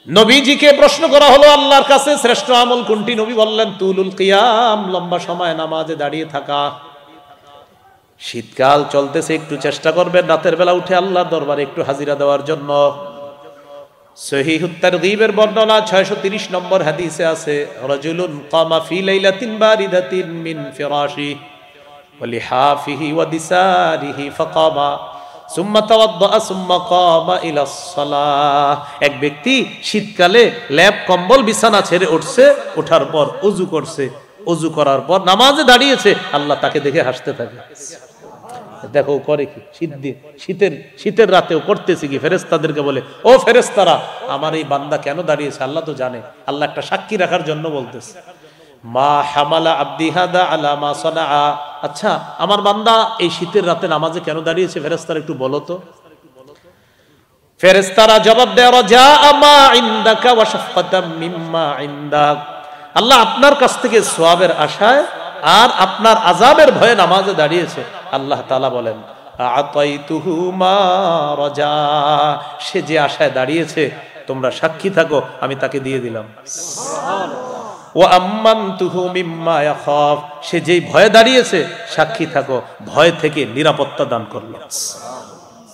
নবীজিকে প্রশ্ন করা হলো আল্লাহর কাছে শ্রেষ্ঠ আমল কোনটি? নবী বললেন তুলুল কিয়াম, লম্বা সময় নামাজে দাঁড়িয়ে থাকা। শীতকাল চলতেছে, একটু চেষ্টা করবেন রাতের বেলা উঠে আল্লাহর দরবারে একটু হাজিরা দেওয়ার জন্য। সহিহুত তারগীবের বর্ণনা 630 নম্বর হাদিসে আছে, রাজুলুন কামা ফি লাইলাতিন বারিদাতিন মিন ফিরাশি ওয়া লিহাফিহি ওয়া দিসারিহি ফাকামা সুম্মা তাওয়াদ্দা সুম্মা কামা ইলা সালাহ। এক ব্যক্তি শীতকালে ল্যাপ কম্বল বিছানা ছেড়ে উঠছে, ওঠার পর ওযু করছে, ওযু করার পর নামাজে দাঁড়িয়েছে, আল্লাহ তাকে দেখে হাসতে থাকে। দেখো করে কি, শীতের রাতেও করতেছে কি? ফেরেশতাদেরকে বলে, ও ফেরেশতারা, আমার এই বান্দা কেন দাঁড়িয়েছে আল্লাহ তো জানে। আল্লাহ একটা সাক্ষী রাখার জন্য বলতেছে, মা হামালা আবদি হাদা আলা মা সানাআ। আচ্ছা, আমার বান্দা এই শীতের রাতে নামাজে কেন দাঁড়িয়েছে? ফেরেশতারা একটু বলো তো। ফেরেশতারা জবাব দেয়, রাজা মা ইনদাকা ওয়া শাফকাতাম মিম্মা ইনদাক। আল্লাহ আপনার কাছ থেকে সওয়াবের আশায় আর আপনার আযাবের ভয়ে নামাজে দাঁড়িয়েছে। আল্লাহ তাআলা বলেন, আতাইতুহু মা রাজা। সে যে আশায় দাঁড়িয়েছে তোমরা সাক্ষী থাকো, আমি তাকে দিয়ে দিলাম। ওয়া আম্মানতুহু মিম্মা ইয়াখাফ। সে যেই ভয়ে দাঁড়িয়েছে সাক্ষী থাকো, ভয় থেকে নিরাপত্তা দান করলাম।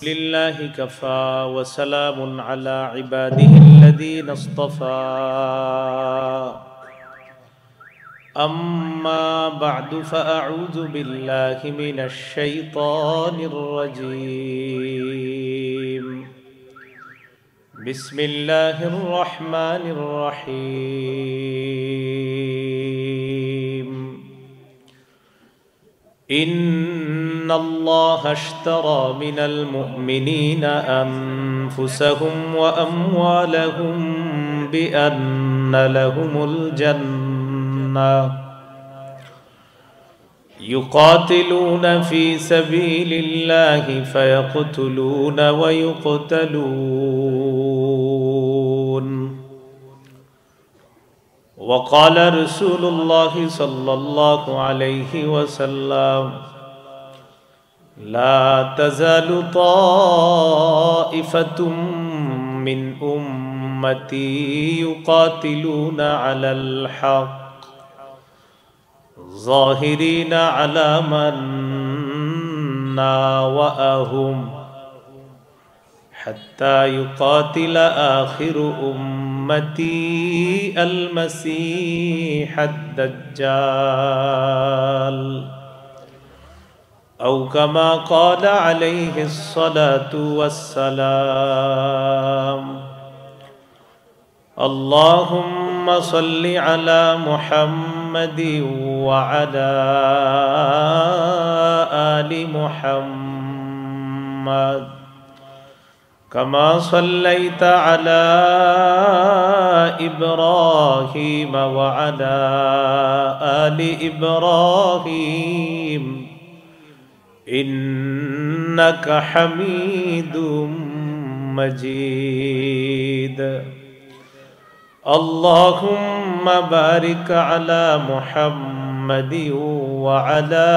লিল্লাহি কাফা ওয়া সালামুন আলা ইবাদিহিল্লাযীনা ইসতাফা। أما بعد فأعوذ بالله من الشيطان الرجيم. بسم الله الرحمن الرحيم. إن الله اشترى من المؤمنين أنفسهم وأموالهم بأن لهم الجنة يقاتلون في سبيل الله فيقتلون ويقتلون. وقال رسول الله صلى الله عليه وسلم لا تزال طائفة من أمتي يقاتلون على الحق ظاهرين على من ناوأهم حتى يقاتل آخر أمتي المسيح الدجال أو كما قال عليه الصلاة والسلام. اللهم صل على محمد وعلى آل محمد كما صليت على إبراهيم وعلى آل إبراهيم إنك حميد مجيد. اللهم بارك على محمد وعلى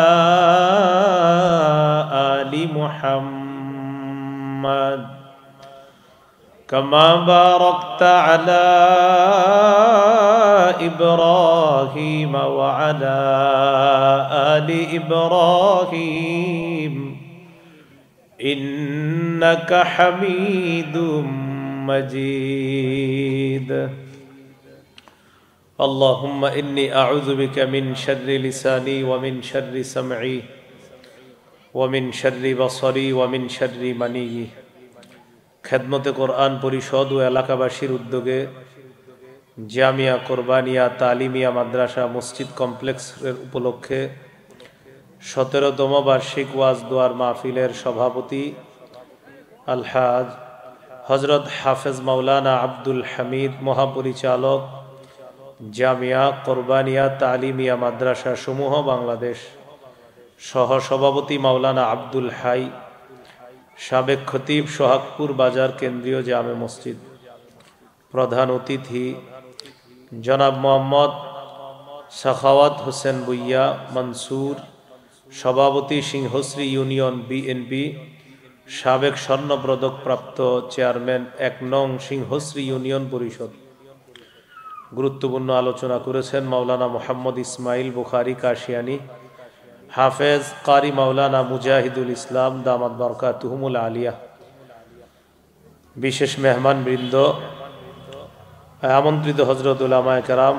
آل محمد كما باركت على إبراهيم وعلى آل إبراهيم إنك حميد مجيد. اللهم إني أعوذ بك من شر لساني ومن شر سمعي ومن شر بصري ومن شر مني. খেদমতে কোরআন পরিষদ ও এলাকাবাসীর উদ্যোগে জামিয়া কোরবানিয়া তালিমিয়া মাদ্রাসা মসজিদ কমপ্লেক্সের উপলক্ষে 17তম বার্ষিক ওয়াজ দোয়ার মাহফিলের সভাপতি আলহাজ হযরত হাফেজ মাওলানা আব্দুল হামিদ, মহাপরিচালক জামিয়া কোরবানিয়া তালিমিয়া মাদ্রাসা সমূহ বাংলাদেশ, সহ সভাপতি মাওলানা আব্দুল হাই, সাবেক খতিব সোহাগপুর বাজার কেন্দ্রীয় জামে মসজিদ, প্রধান অতিথি জনাব মোহাম্মদ সাখাওয়াত হোসেন বুইয়া মনসুর, সভাপতি সিংহশ্রী ইউনিয়ন বিএনপি, সাবেক স্বর্ণপদক প্রাপ্ত চেয়ারম্যান ১ নং সিংহশ্রী ইউনিয়ন পরিষদ। গুরুত্বপূর্ণ আলোচনা করেছেন মাওলানা মোহাম্মদ ইসমাইল বুখারী কাশিয়ানী, হাফেজ কারি মাওলানা মুজাহিদুল ইসলাম দামাত বরকাতুহুমুল আলিয়া। বিশেষ মেহমান বৃন্দ, আমন্ত্রিত হযরত উলামায়ে কেরাম,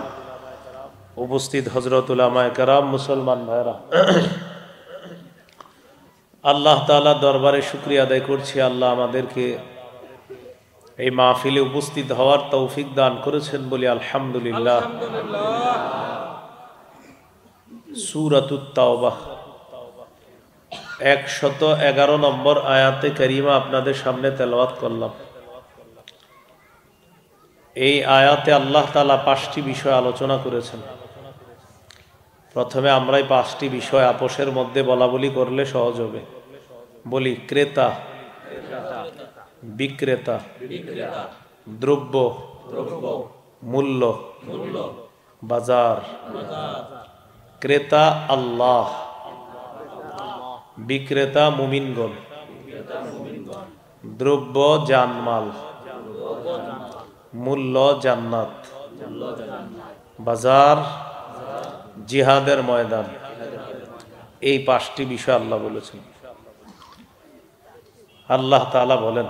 উপস্থিত হযরত উলামায়ে কেরাম, মুসলমান ভাইরা, আল্লাহ তাআলা দরবারে শুকরিয়া আদায় করছি। আল্লাহ আমাদেরকে এই মাহফিলে উপস্থিত হওয়ার তৌফিক দান করেছেন বলি আলহামদুলিল্লাহ। সূরাতুত তাওবাহ ১১১ নম্বর আয়াতে কারিমা আপনাদের সামনে তেলাওয়াত করলাম। এই আয়াতে আল্লাহ তাআলা ৫টি বিষয় আলোচনা করেছেন। প্রথমে আমরা এই ৫টি বিষয় আপোষের মধ্যে বলা বলি করলে সহজ হবে। বলি, ক্রেতা, বিক্রেতা, দ্রব্য, মূল্য, বাজার। ক্রেতা আল্লাহ, বিক্রেতা মুমিনগণ, দ্রব্য জানমাল, মূল্য জান্নাত, বাজার জিহাদের ময়দান। এই ৫টি বিষয় আল্লাহ বলেছেন। আল্লাহ তাআলা বলেন,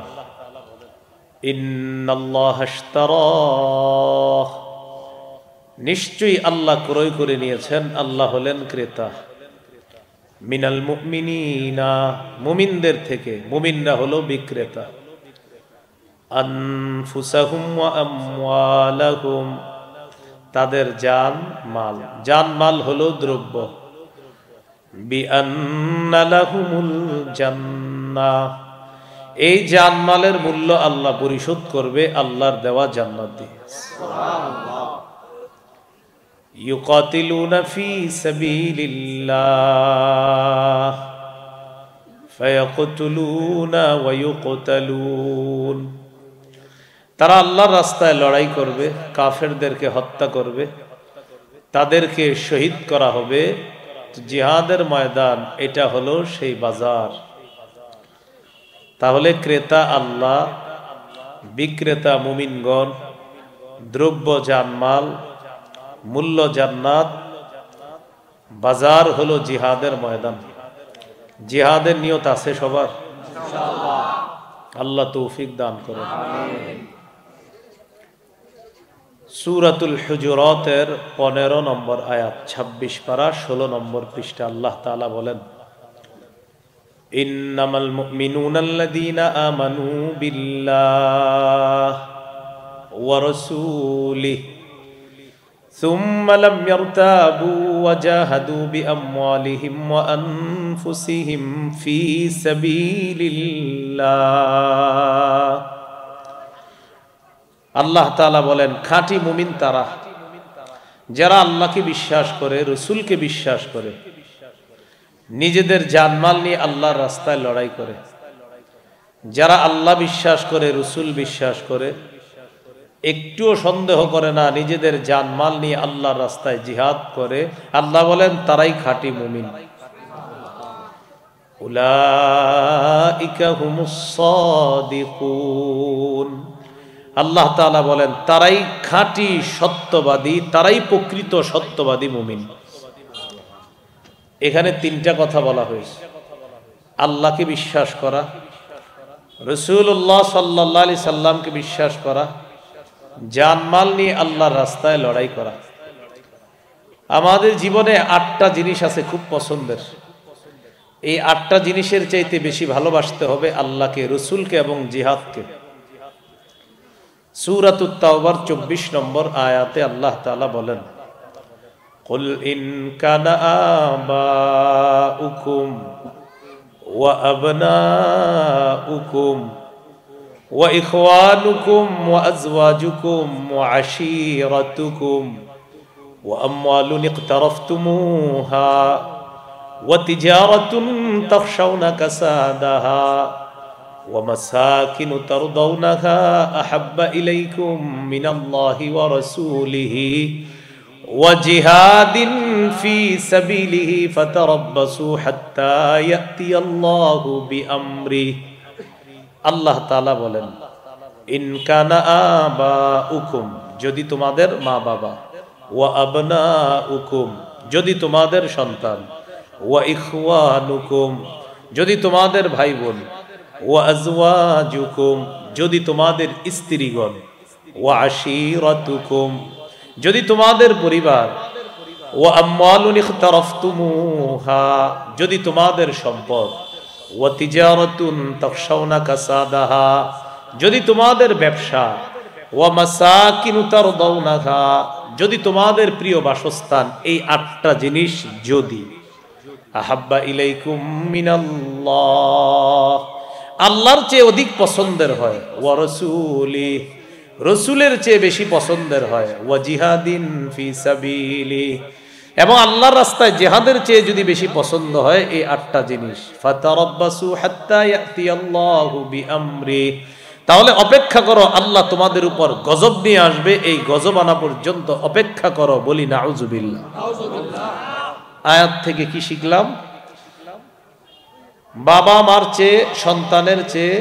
ইন্নাল্লাহা আশতারা, নিশ্চয়ই আল্লাহ ক্রয় করে নিয়েছেন, আল্লাহ হলেন ক্রেতা, মিনাল মুমিনিনা, মুমিনদের থেকে, মুমিনরা হলো বিক্রেতা, আনফুসাহুম ওয়া আমওয়ালাহুম, তাদের জান মাল, জান মাল হলো দ্রব্য, বিআন্না লাহুমুল জান্নাহ, এই জানমালের মূল্য আল্লাহ পরিশোধ করবে আল্লাহর দেওয়া জান্নাত দিয়ে। সুবহানাল্লাহ। ইউকাতিলুনা ফি সাবিলিল্লাহ ফায়াকতুলুনা ওয়া ইউকতালুন, তারা আল্লাহর রাস্তায় লড়াই করবে, কাফেরদেরকে হত্যা করবে, তাদেরকে শহীদ করা হবে। জিহাদের ময়দান এটা হলো সেই বাজার। তাহলে ক্রেতা আল্লাহ, বিক্রেতা মুমিনগণ, দ্রব্য জানমাল, মূল্য জান্নাত, বাজার হলো জিহাদের ময়দান। জিহাদের নিয়ত আছে সবার? ইনশাআল্লাহ। আল্লাহ তৌফিক দান করেন। আমিন। সূরাতুল হুজুরাতের 15 নম্বর আয়াত, 26 পারা 16 নম্বর পৃষ্ঠা। আল্লাহ তাআলা বলেন, ইন্নামাল মুমিনুনাল্লাযীনা আমানু বিল্লাহি ওয়া রাসূলিহি সুম্মা লাম ইয়ারতাবু ওয়া জাহাদু বিআমওয়ালিহিম ওয়া আনফুসিহিম ফি সাবিলিল্লাহ। আল্লাহ তাআলা বলেন, খাঁটি মুমিন তারা যারা আল্লাহকে বিশ্বাস করে, রসুলকে বিশ্বাস করে, নিজেদের জানমাল নিয়ে আল্লাহর রাস্তায় লড়াই করে। যারা আল্লাহ বিশ্বাস করে, রসুল বিশ্বাস করে, একটুও সন্দেহ করে না, নিজেদের জানমাল নিয়ে আল্লাহর রাস্তায় জিহাদ করে, আল্লাহ বলেন তারাই খাঁটি মুমিন। উলাইকা হুমুস সাদিকুন, আল্লাহ তাআলা বলেন তারাই খাঁটি সত্যবাদী, তারাই প্রকৃত সত্যবাদী মুমিন। এখানে 3টা কথা বলা হয়েছে। আল্লাহকে বিশ্বাস করা, রাসূলুল্লাহ সাল্লাল্লাহু আলাইহি সাল্লামকে বিশ্বাস করা, জানমাল নিয়ে আল্লাহর রাস্তায় লড়াই করা। আমাদের জীবনে 8টা জিনিস আছে খুব পছন্দের। এই 8টা জিনিসের চাইতে বেশি ভালোবাসতে হবে আল্লাহকে, রসুলকে এবং জিহাদকে। সূরাতুত তাওবার 24 নম্বর আয়াতে আল্লাহ তাআলা বলেন, কুল ইন কানা আবাউকুম ওয়া আবনাউকুম ওয়া ইখওয়ানুকুম ওয়া আজওয়াজুকুম ওয়া আশীরাতুকুম ওয়া আমওয়ালুন ইকতারাফতুমুহা ওয়া তিজারাতুন তাখশাউনা কাসাদাহা ومساكن ترضونها أحب إليكم من الله ورسوله وجهاد في سبيله فتربصوا حتى يأتي الله بأمره আল্লাহ তাআলা বলেন, ইন কানা আবাউকুম, যদি তোমাদের মা বাবা, ওয়া আবনাউকুম, যদি তোমাদের সন্তান, ওয়া ইখওয়ানুকুম, যদি তোমাদের ভাই বোন, ওয়া আজওয়াজুকুম, যদি তোমাদের স্ত্রীগণ, ওয়া আশীরাতুকুম, যদি তোমাদের পরিবার, ওয়া আমওয়ালুন ইখতারাফতুমুহা, যদি তোমাদের সম্পদ, ওয়া তিজারাতুন তাখশাউনা কাসাদাহা, যদি তোমাদের ব্যবসা, ওয়া মাসাকিনু তারদাউনাহা, যদি তোমাদের প্রিয় বাসস্থান, এই 8টা জিনিস যদি আহাব্বা ইলাইকুম মিনাল্লাহ, আল্লাহর চেয়ে অধিক পছন্দের হয়, ওয়া রাসূলি, রসুলের চেয়ে বেশি পছন্দের হয়, ওয়া জিহাদিন ফি সাবিলি, এবং আল্লাহর রাস্তায় জিহাদের চেয়ে যদি বেশি পছন্দ হয় এই 8টা জিনিস, ফাতারাব্বাসু হাত্তা ইয়াতিয়াল্লাহু বিআমরি, তাহলে অপেক্ষা করো, আল্লাহ তোমাদের উপর গজব নিয়ে আসবে, এই গজব আনা পর্যন্ত অপেক্ষা করো। বলি নাউজুবিল্লাহ। আয়াত থেকে কি শিখলাম? বাবা মার চেয়ে, সন্তানের চেয়ে,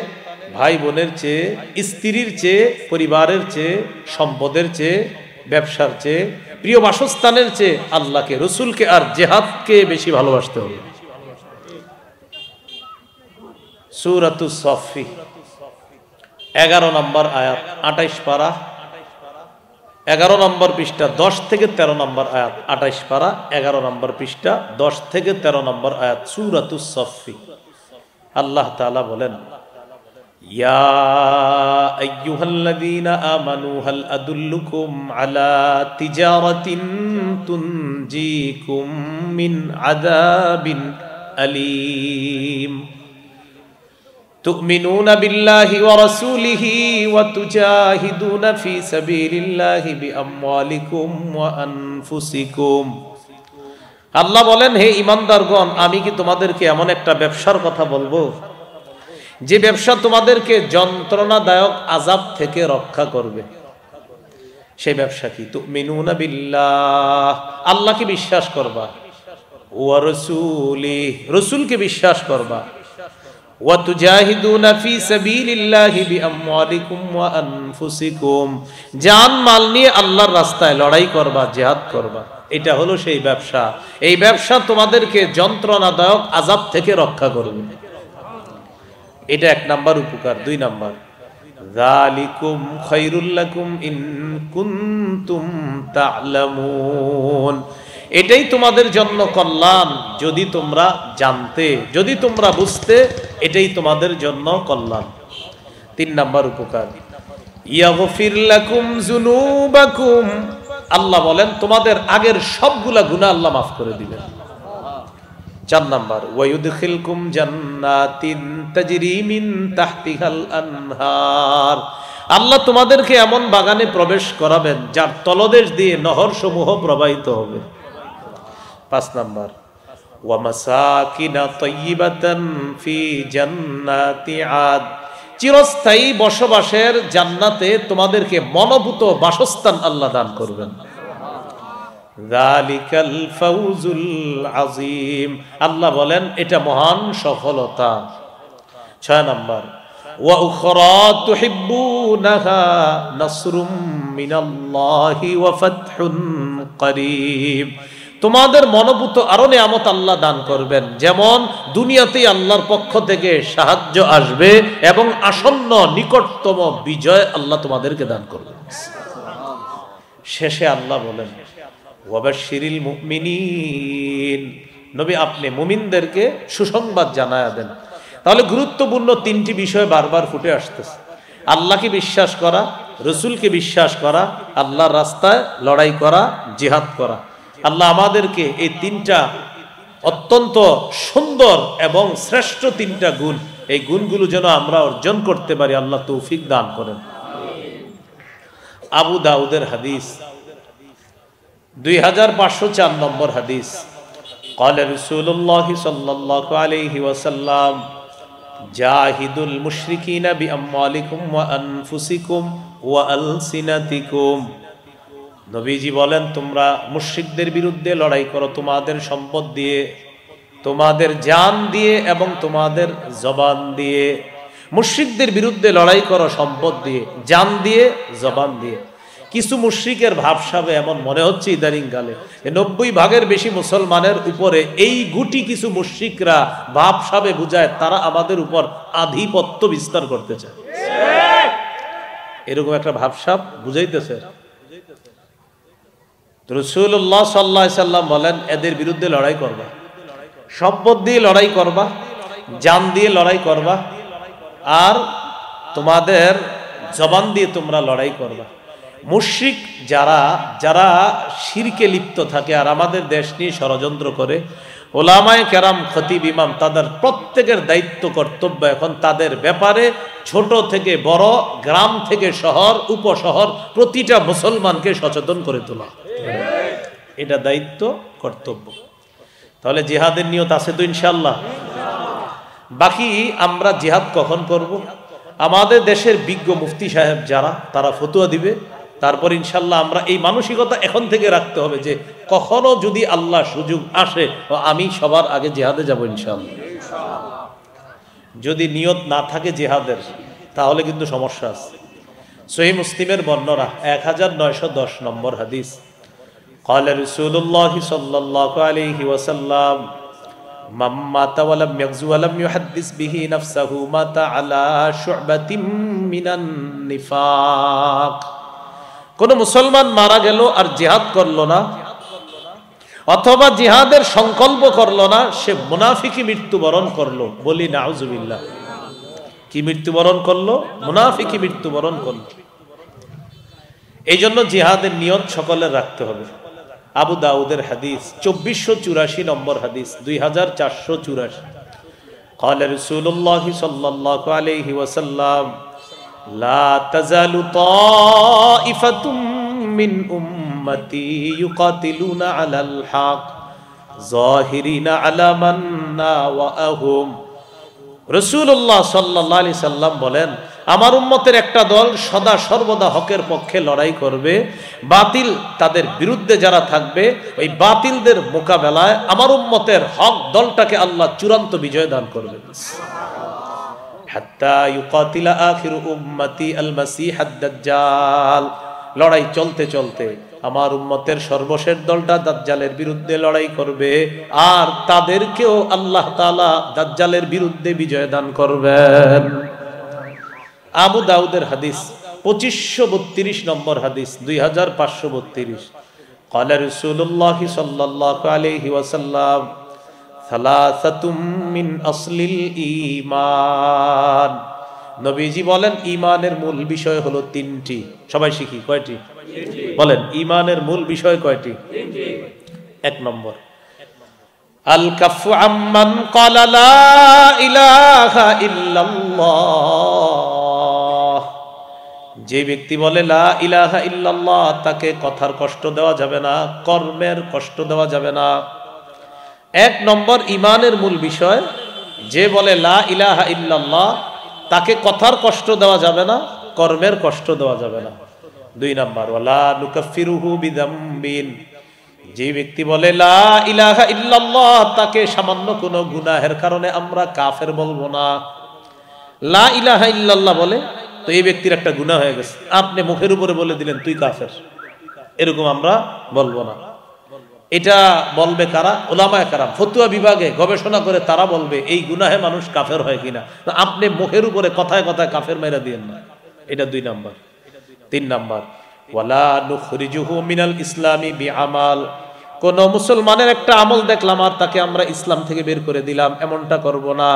ভাই বোনের চেয়ে, স্ত্রীর চেয়ে, পরিবারের চেয়ে, সম্পদের চেয়ে, ব্যবসার চেয়ে, প্রিয় বাসস্থানের চেয়ে আল্লাহকে, রসুলকে আর জিহাদকে বেশি ভালোবাসতে হবে। সূরাতুস সফফি 11 নম্বর আয়াত, 28 পারা, 11 নম্বর পৃষ্ঠা, 10 থেকে 13 নম্বর আয়াত, 28 পারা, 11 নম্বর পৃষ্ঠা, 10 থেকে 13 নম্বর আয়াত, সূরাতুস সফফি। আল্লাহ তাআলা বলেন, ইয়া আইয়ুহাল্লাযীনা আমানু হাল আদুল্লুকুম আলা তিজারাতিন তুনজিকুম মিন আযাবিন আলীম তুমিনুনা বিল্লাহি ওয়া রাসূলিহি ওয়া তুজাহিদুনা ফি সাবিলিল্লাহি বিআমওয়ালিকুম ওয়া আনফুসিকুম। আল্লাহ বলেন, হে ঈমানদারগণ, আমি কি তোমাদেরকে এমন একটা ব্যবসার কথা বলবো যে ব্যবসা তোমাদেরকে যন্ত্রণাদায়ক আযাব থেকে রক্ষা করবে। সেই ব্যবসা কি? তুমিনুনা বিল্লাহ, আল্লাহকে বিশ্বাস করবা, ওয়া রাসূলিহি, রাসূলকে বিশ্বাস করবা, ওয়া তুজাহিদুনা ফি সাবিলিল্লাহি বিআমওয়ালিকুম ওয়া আনফুসিকুম, জান মাল নিয়ে আল্লাহর রাস্তায় লড়াই করবা, জিহাদ করবা। এটা হলো সেই ব্যবসা। এই ব্যবসা তোমাদেরকে যন্ত্রণাদায়ক আযাব থেকে রক্ষা করবে। এটা 1 নাম্বার উপকার। 2 নাম্বার, যালিকুম খায়রুল লাকুম ইন কুনতুম তা'লামুন, এটাই তোমাদের জন্য কল্যাণ যদি তোমরা জানতে, যদি তোমরা বুঝতে, এটাই তোমাদের জন্য কল্যাণ। 3 নাম্বার উপকার, ইয়াগফির লাকুম যুনুবাকুম, আল্লাহ বলেন তোমাদের আগের সবগুলা গুনাহ আল্লাহ মাফ করে দিবেন। 4 নাম্বার, ওয়া ইউদখিলকুম জান্নাতিন তাজরি মিন তাহতিহাল আনহার, আল্লাহ তোমাদেরকে এমন বাগানে প্রবেশ করাবেন যার তলদেশ দিয়ে নহর সমূহ প্রবাহিত হবে। 5 নাম্বার, ওয়া মাসাকিনা তাইয়িবাতান ফি জান্নাতি আদ, চিরস্থায়ী বসবাসের জান্নাতে তোমাদেরকে মনোভূত বাসস্থান আল্লাহ দান করবেন। যালিকাল ফাউজুল আযীম, আল্লাহ বলেন এটা মহান সফলতা। 6 নাম্বার, ওয়া উখরা তুহিব্বুনাহা নাসরুম মিনাল্লাহি ওয়া ফাতহুন করিব, তোমাদের মনোভূত আরো নিয়ামত আল্লাহ দান করবেন, যেমন দুনিয়াতেই আল্লাহর পক্ষ থেকে সাহায্য আসবে এবং আসন্ন নিকটতম বিজয় আল্লাহ তোমাদেরকে দান করবেন। শেষে আল্লাহ বলেন, ওয়াবাশশিরিল মুমিনিন, নবী আপনি মুমিনদেরকে সুসংবাদ জানায়া দেন। তাহলে গুরুত্বপূর্ণ 3টি বিষয় বারবার ফুটে আসতেছে: আল্লাহকে বিশ্বাস করা, রসুলকে বিশ্বাস করা, আল্লাহর রাস্তায় লড়াই করা, জিহাদ করা। আল্লাহ আমাদেরকে এই 3টা অত্যন্ত সুন্দর এবং শ্রেষ্ঠ 3টা গুণ, এই গুণগুলো যেন আমরা অর্জন করতে পারি, আল্লাহ তৌফিক দান করেন। আবু দাউদের হাদিস 2504 নম্বর হাদিস, قال رسول الله صلى الله عليه وسلم জাহিদুল মুশরিকিনা বিআমওয়ালিকুম ওয়া আনফুসিকুম ওয়া আলসিনাতিকুম, নবীজি বলেন তোমরা মুশরিকদের বিরুদ্ধে লড়াই করো তোমাদের সম্পদ দিয়ে, তোমাদের জান দিয়ে এবং তোমাদের জবান দিয়ে। মুশরিকদের বিরুদ্ধে লড়াই করো সম্পদ দিয়ে, জান দিয়ে, জবান দিয়ে। কিছু মুশরিকের ভাবসাবে এমন মনে হচ্ছে ইদানিং কালে 90% বেশি মুসলমানের উপরে এই গুটি কিছু মুশরিকরা ভাবসাবে বুঝায় তারা আমাদের উপর আধিপত্য বিস্তার করতে চায়। এরকম একটা ভাবসাব বুঝাইতেছে। রাসূলুল্লাহ সাল্লাল্লাহু আলাইহি সাল্লাম বলেন, এদের বিরুদ্ধে লড়াই করবা, সম্পদ দিয়ে লড়াই করবা, জান দিয়ে লড়াই করবা, আর তোমাদের জবান দিয়ে তোমরা লড়াই করবা। মুশরিক যারা যারা শিরকে লিপ্ত থাকে আর আমাদের দেশ নিয়ে ষড়যন্ত্র করে, ওলামায়ে কেরাম, খতিব, ইমাম, তাদের প্রত্যেকের দায়িত্ব কর্তব্য এখন তাদের ব্যাপারে ছোট থেকে বড়, গ্রাম থেকে শহর, উপশহর, প্রতিটা মুসলমানকে সচেতন করে তোলা। এটা দায়িত্ব কর্তব্য। তাহলে জিহাদের নিয়ত আছে তো ইনশাআল্লাহ। বাকি আমরা জিহাদ কখন করব? আমাদের দেশের বিজ্ঞ মুফতি সাহেব যারা, তারা ফতোয়া দিবে, তারপর ইনশাল্লাহ আমরা এই মানসিকতা এখন থেকে রাখতে হবে যে কখনো যদি আল্লাহ সুযোগ আসে আমি সবার আগে জিহাদে যাব ইনশাআল্লাহ। যদি নিয়ত না থাকে জিহাদের তাহলে কিন্তু সমস্যা আছে। সহিহ মুসলিমের বর্ণনা 1910 নম্বর হাদিস, قال رسول الله صلى الله عليه وسلم من مات ولم يغزو ولم يحدث به نفسه مات على شعبة من النفاق। কোন মুসলমান মারা গেল আর জিহাদ করলো না, অথবা জিহাদের সংকল্প করলো না, সে মুনাফিকি মৃত্যুবরণ করলো। বলি নাউজুবিল্লাহ। কি মৃত্যুবরণ করলো? মুনাফিকি মৃত্যুবরণ করলো। এই জন্য জিহাদের নিয়ত সকলের রাখতে হবে। আবু দাউদের হাদিস 2484 নম্বর হাদিস, 2484। قال رسول الله صلى الله عليه وسلم لا تزال طائفة من أمتي يقاتلون على الحق ظاهرين على من ناوأهم। রাসূলুল্লাহ সাল্লাল্লাহু আলাইহি সাল্লাম বলেন, আমার উম্মতের একটা দল সদা সর্বদা হকের পক্ষে লড়াই করবে, বাতিল তাদের বিরুদ্ধে যারা থাকবে ওই বাতিলদের মোকাবেলায় আমার উম্মতের হক দলটাকে আল্লাহ চূড়ান্ত বিজয় দান করবে। হাত্তা ইউকাতিলা আখিরু উম্মতি আল মাসিহ আদ-দাজ্জাল। লড়াই চলতে চলতে আমার উম্মতের সর্বশেষ দলটা দাজ্জালের বিরুদ্ধে লড়াই করবে, আর তাদেরকেও আল্লাহ তাআলা দাজ্জালের বিরুদ্ধে বিজয় দান করবেন। আবু দাউদের হাদিস 2532 নম্বর হাদিস, 2532। قال رسول الله صلى الله عليه وسلم সালাসাতুম মিন আসলিল ঈমান। নবীজি বলেন ঈমানের মূল বিষয় হলো তিনটি। সবাই শিখি, কয়টি? বলেন, ঈমানের মূল বিষয় কয়টি? এক নম্বর, আল কাফু আম্মান ক্বালা লা ইলাহা ইল্লাল্লাহ। যে ব্যক্তি বলে লা ইলাহা ইল্লাল্লাহ, তাকে কথার কষ্ট দেওয়া যাবে না, কর্মের কষ্ট দেওয়া যাবে না। এক নম্বর ঈমানের মূল বিষয়, যে বলে লা ইলাহা ইল্লাল্লাহ তাকে কথার কষ্ট দেওয়া যাবে না, কর্মের কষ্ট দেওয়া যাবে না। দুই নম্বর, ওয়ালা নুকাফিরুহু বিযামবিন। যে ব্যক্তি বলে লা ইলাহা ইল্লাল্লাহ তাকে সামান্য কোনো গুনাহের কারণে আমরা কাফের বলবো না। লা ইলাহা ইল্লাল্লাহ বলে তো এই ব্যক্তির একটা গুনাহ হয়ে গেছে, আপনি মুখের উপরে বলে দিলেন তুই কাফের, এরকম আমরা বলবো না। এটা বলবে কারা? উলামায়ে কেরাম, ফতোয়া বিভাগে গবেষণা করে তারা বলবে এই গুনাহে মানুষ কাফের হয় কিনা। আপনি মুখের উপরে কথায় কথায় কাফের মাইরা দিয়েন না। এটা দুই নাম্বার। তিন নাম্বার, ওয়ালা নুখরিজুহু মিনাল ইসলামি বিআমাল। কোন মুসলমানের একটা আমল দেখলাম আর তাকে আমরা ইসলাম থেকে বের করে দিলাম, এমনটা করব না।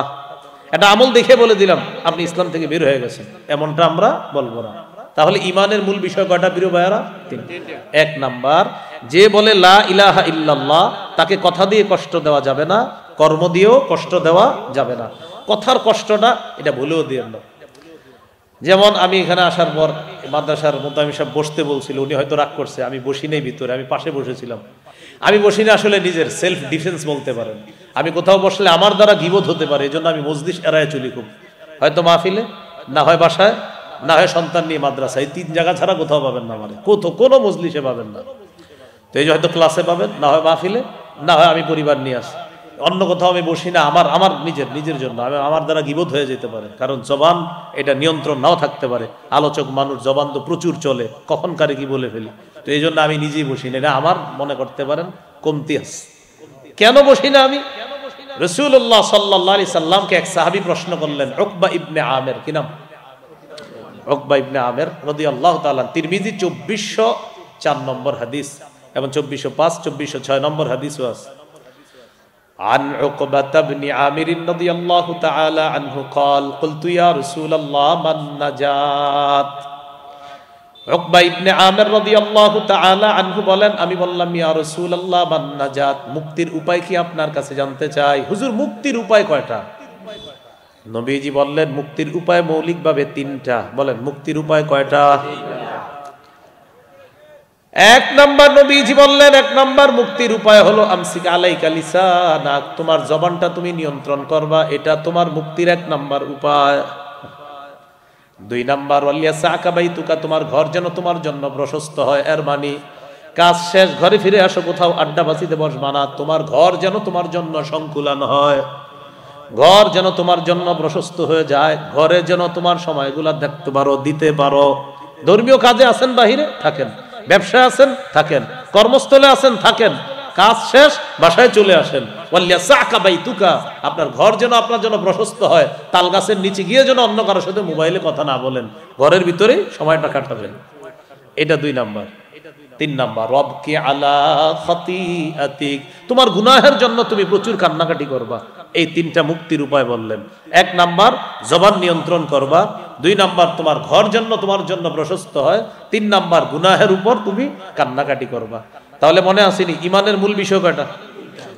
একটা আমল দেখে বলে দিলাম আপনি ইসলাম থেকে বের হয়ে গেছেন, এমনটা আমরা বলবো না। তাহলে ঈমানের মূল বিষয় কয়টা প্রিয় ভাইয়ারা? তিনটা। এক নাম্বার, যে বলে লা ইলাহা ইল্লাল্লাহ তাকে কথা দিয়ে কষ্ট দেওয়া যাবে না, কর্ম দিয়েও কষ্ট দেওয়া যাবে না। কথার কষ্টটা এটা ভুলেও দিয়েন না। যেমন আমি এখানে আসার পর মাদ্রাসার মুতামিম সাহেব বসতে বলছিল, উনি হয়তো রাগ করছে, আমি বসি নাই ভিতরে, আমি পাশে বসেছিলাম। আমি বসি না আসলে নিজের সেলফ ডিফেন্স বলতে পারেন। আমি কোথাও বসলে আমার দ্বারা গীবত হতে পারে, এই জন্য আমি মজলিস এড়ায় চলি খুব। হয়তো মাহফিলে, না হয় বাসায়, না হয় সন্তান নিয়ে মাদ্রাসা, এই তিন জায়গা ছাড়া কোথাও পাবেন না, মানে কোনো মজলিসে পাবেন না। তো এই যে হয়তো ক্লাসে পাবেন, না হয় মাহফিলে, না হয় আমি পরিবার নিয়ে আসি। অন্য কোথাও আমি বসি না, আমার আমার নিজের জন্য, আমি আমার দ্বারা গীবত হয়ে যেতে পারে, কারণ জবান এটা নিয়ন্ত্রণ নাও থাকতে পারে। আলোচক মানুষ, জবান তো প্রচুর চলে, কখন কারে কি বলে ফেলি। তো এই জন্য আমি নিজেই বসি না, এটা আমার মনে করতে পারেন কমতি আছে। কেন বসি না আমি? রাসূলুল্লাহ সাল্লাল্লাহু আলাইহি সাল্লামকে এক সাহাবী প্রশ্ন করলেন, উকবা ইবনে আমের, কি নাম? উকবা ইবনে আমের রাদিয়াল্লাহু তাআলা। তিরমিজি 2404 নম্বর হাদিস এবং 2405, 2406 নম্বর হাদিসও আছে। عن عقبة بن عامر رضي الله تعالى عنه قال قلت يا رسول الله ما النجاة। উকবা ইবনে আমের রাদিয়াল্লাহু তাআলা আনহু বলেন, আমি বললাম ইয়া রাসূলুল্লাহ মান নাজাত, মুক্তির উপায় কি আপনার কাছে জানতে চাই। হুজুর মুক্তির উপায় কয়টা? নবীজি বললেন মুক্তির উপায় মৌলিকভাবে তিনটা। বলেন মুক্তির উপায় কয়টা? এক নাম্বার, নবীজি বললেন এক নাম্বার মুক্তির উপায় হলো আমসিক আলাইকা লিসানাক, তোমার জবানটা তুমি নিয়ন্ত্রণ করবা, এটা তোমার মুক্তির এক নাম্বার উপায়। দুই নাম্বার ওয়ালিয়াসাকা বাইতুকা, তোমার ঘর যেন তোমার জন্য প্রশস্ত হয়। এর মানে কাজ শেষ ঘরে ফিরে আসো, কোথাও আড্ডা বাসিতে বসবা না, তোমার ঘর যেন তোমার জন্য সংকুলান হয়, ঘর যেন তোমার জন্য প্রশস্ত হয়ে যায়, ঘরে যেন তোমার সময়গুলা দেখতে পারো, দিতে পারো। ধর্মীয় কাজে আছেন বাহিরে থাকেন, ব্যবসায় আছেন থাকেন, কর্মস্থলে আছেন থাকেন, কাজ শেষ বাসায় চলে আসেন। ওয়ালিয়াসাকা বাইতুকা, আপনার ঘর যেন আপনার জন্য প্রশস্ত হয়, তাল গাছের নিচে গিয়ে যেন অন্য কারোর সাথে মোবাইলে কথা না বলেন, ঘরের ভিতরে সময়টা কাটাবেন। এটা দুই নাম্বার। তিন নাম্বার রবকি আলা খাতিআতিক, তোমার গুনাহের জন্য তুমি প্রচুর কান্নাকাটি করবা। এই তিনটা মুক্তির উপায় বললেন। এক নাম্বার জবান নিয়ন্ত্রণ করবা, দুই নাম্বার তোমার ঘর জন্য তোমার জন্য প্রশস্ত হয়, তিন নাম্বার গুনাহের উপর তুমি কান্নাকাটি করবা। তাহলে মনে আসেনি ইমানের মূল বিষয় কয়টা?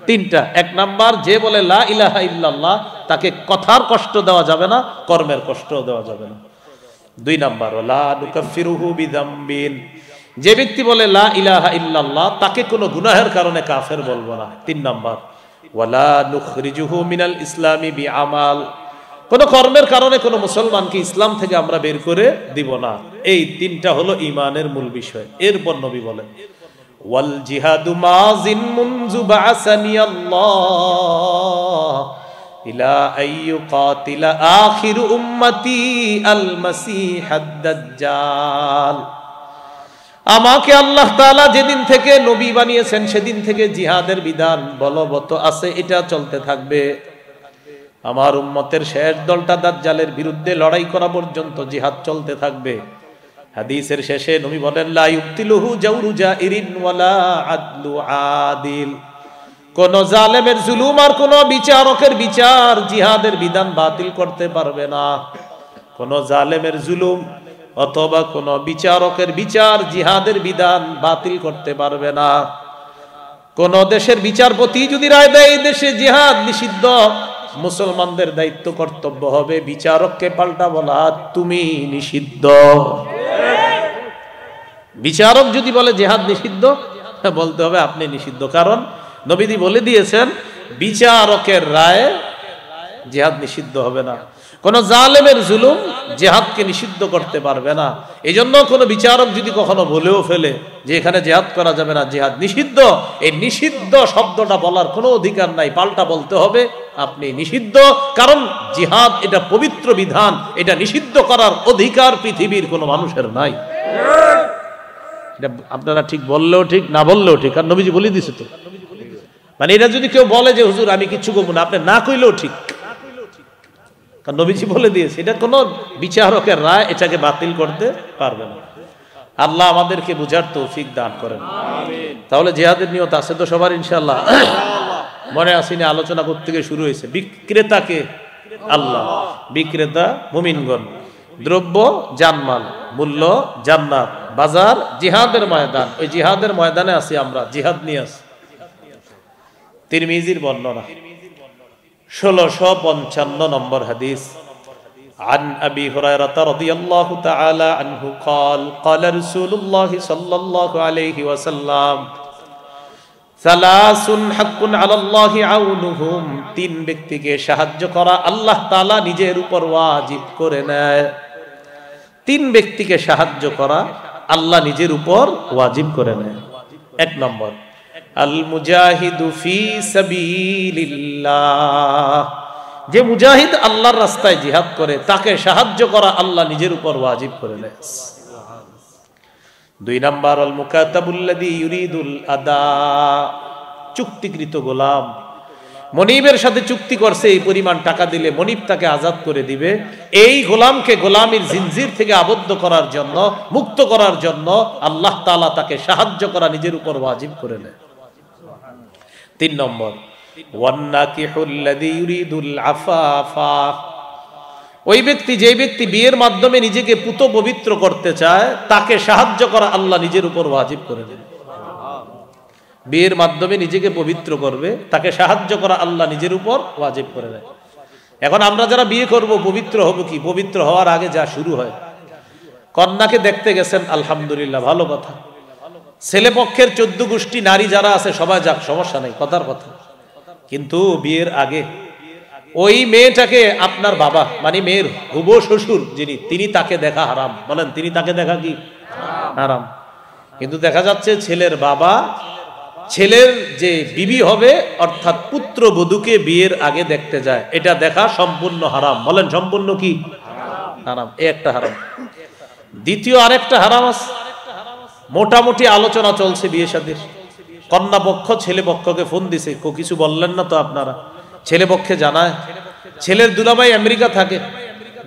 তিনটা। এক নাম্বার, যে বলে লা ইলাহা ইল্লাল্লাহ তাকে কথার কষ্ট দেওয়া যাবে না, কর্মের কষ্ট দেওয়া যাবে না। দুই নাম্বার লা নুকাফিরুহু বিযামবিন, যে ব্যক্তি বলে লা ইলাহা ইল্লাল্লাহ তাকে কোনো গুনাহের কারণে কাফের বলবো না। তিন নাম্বার ওয়ালা নুখরিজুহু মিনাল ইসলামি বিআমাল, কোন কর্মের কারণে কোন মুসলমানকে ইসলাম থেকে আমরা বের করে দিব না। এই তিনটা হলো ঈমানের মূল বিষয়। এরপর নবী বলেন ওয়াল জিহাদু মাযিন মুনযু বা'সানি আল্লাহ ইলা আইয়ুকাতিলা আখিরু উম্মতি আল মাসিহাদ দাজ্জাল, আমাকে আল্লাহ তাআলা যেদিন থেকে নবী বানিয়েছেন সেদিন থেকে জিহাদের বিধান বলবৎ আছে, এটা চলতে থাকবে। আমার উম্মতের শেষ দলটা দাজ্জালের বিরুদ্ধে লড়াই করা পর্যন্ত জিহাদ চলতে থাকবে। হাদিসের শেষে নবী বলেন লা ইউতিলুহু জাওরু জাইরিন ওয়ালা আদলু আদিল, কোন জালেমের জুলুম আর কোন বিচারকের বিচার জিহাদের বিধান বাতিল করতে পারবে না। কোন জালেমের জুলুম অথবা কোন বিচারকের বিচার জিহাদের বিধান বাতিল করতে পারবে না। কোন দেশের বিচারপতি যদি রায় দেয় এই দেশে জিহাদ নিষিদ্ধ, মুসলমানদের দায়িত্ব কর্তব্য হবে বিচারককে পাল্টা বলা তুমি নিষিদ্ধ। বিচারক যদি বলে জিহাদ নিষিদ্ধ, বলতে হবে আপনি নিষিদ্ধ, কারণ নবীজি বলে দিয়েছেন বিচারকের রায়ে জিহাদ নিষিদ্ধ হবে না। কোন জালেমের জুলুম জিহাদকে নিষিদ্ধ করতে পারবে না। এই জন্য কোন বিচারক যদি কখনো বলেও ফেলে যে এখানে জিহাদ করা যাবে না, জিহাদ নিষিদ্ধ, এই নিষিদ্ধ শব্দটা বলার কোনো অধিকার নাই, পাল্টা বলতে হবে আপনি নিষিদ্ধ, কারণ জিহাদ এটা পবিত্র বিধান, এটা নিষিদ্ধ করার অধিকার পৃথিবীর কোনো মানুষের নাই। এটা আপনারা ঠিক বললেও ঠিক, না বললেও ঠিক, আর নবীজি বলে দিয়েছে তো। মানে এটা যদি কেউ বলে যে হুজুর আমি কিচ্ছু করবো না, আপনি না কইলেও ঠিক, কারণ নবীজি বলে দিয়েছে। এটা কোনো বিচারকের রায় এটাকে বাতিল করতে পারবে না। আল্লাহ আমাদেরকে বুঝার তৌফিক দান করেন। তাহলে জিহাদের নিয়ত আছে তো সবার ইনশাআল্লাহ? মনে আসেনি আলোচনা করতে গিয়ে শুরু হয়েছে বিক্রেতাকে আল্লাহ, বিক্রেতা মুমিনগণ, দ্রব্য জানমাল, মূল্য জান্নাত, বাজার জিহাদের ময়দান। ওই জিহাদের ময়দানে আছি আমরা, জিহাদ নিয়ে আছি। তিরমিজির বর্ণনা 1655 নম্বর হাদিস। عن أبي هريرة رضي الله تعالى عنه قال قال رسول الله صلى الله عليه وسلم ثلاث حق على الله عونهم, তিন ব্যক্তিকে সাহায্য করা আল্লাহ তাআলা নিজের উপর ওয়াজিব করে নেয়। তিন ব্যক্তিকে সাহায্য করা আল্লাহ নিজের উপর ওয়াজিব করে নেয়। এক নম্বর আল মুজাহিদু ফি সাবিলিল্লাহ, যে মুজাহিদ আল্লাহর রাস্তায় জিহাদ করে তাকে সাহায্য করা আল্লাহ নিজের উপর ওয়াজিব করে নেয়। 2 নাম্বার আল মুকাতাবুল্লাযী ইউরিদুল আদা, চুক্তিকৃত গোলাম। মনিবের সাথে চুক্তি করছে এই পরিমাণ টাকা দিলে মনিব তাকে আজাদ করে দিবে। এই গোলামকে গোলামীর জিনজির থেকে আবদ্ধ করার জন্য, মুক্ত করার জন্য আল্লাহ তাআলা তাকে সাহায্য করা নিজের উপর ওয়াজিব করে নেয়। 3 নম্বর ওয়ান্নাকিহুল্লাযী ইউরিদুল আফাফা, ওই ব্যক্তি, যে ব্যক্তি বিয়ের মাধ্যমে নিজেকে পুত পবিত্র করতে চায় তাকে সাহায্য করা আল্লাহ নিজের উপর ওয়াজিব করে নেয়। বিয়ের মাধ্যমে নিজেকে পবিত্র করবে তাকে সাহায্য করা আল্লাহ নিজের উপর ওয়াজিব করে নেয়। এখন আমরা যারা বিয়ে করব পবিত্র হব কি? পবিত্র হওয়ার আগে যা শুরু হয়, কন্যাকে দেখতে গেছেন, আলহামদুলিল্লাহ, ভালো কথা। ছেলে পক্ষের 14 গোষ্ঠী নারী যারা আছে সবাই যাক, সমস্যা নেই, কথার কথা। কিন্তু বিয়ের আগে ওই মেয়েটাকে আপনার বাবা, মানে মেয়ের হুবো শ্বশুর যিনি, তিনি তাকে দেখা হারাম। বলেন, তিনি তাকে দেখা কি হারাম? কিন্তু দেখা যাচ্ছে ছেলের বাবা ছেলের যে বিবি হবে অর্থাৎ পুত্র বধূকে বিয়ের আগে দেখতে যায়, এটা দেখা সম্পূর্ণ হারাম। বলেন, সম্পূর্ণ কি হারাম? এই একটা হারাম। দ্বিতীয় আরেকটা হারাম আছে, মোটামুটি আলোচনা চলছে বিয়ে শাদীর। কন্যা পক্ষ ছেলে পক্ষকে ফোন দিছে, কিছু বললেন না তো আপনারা? ছেলে পক্ষে জানায়, ছেলের দুলাভাই আমেরিকা থাকে,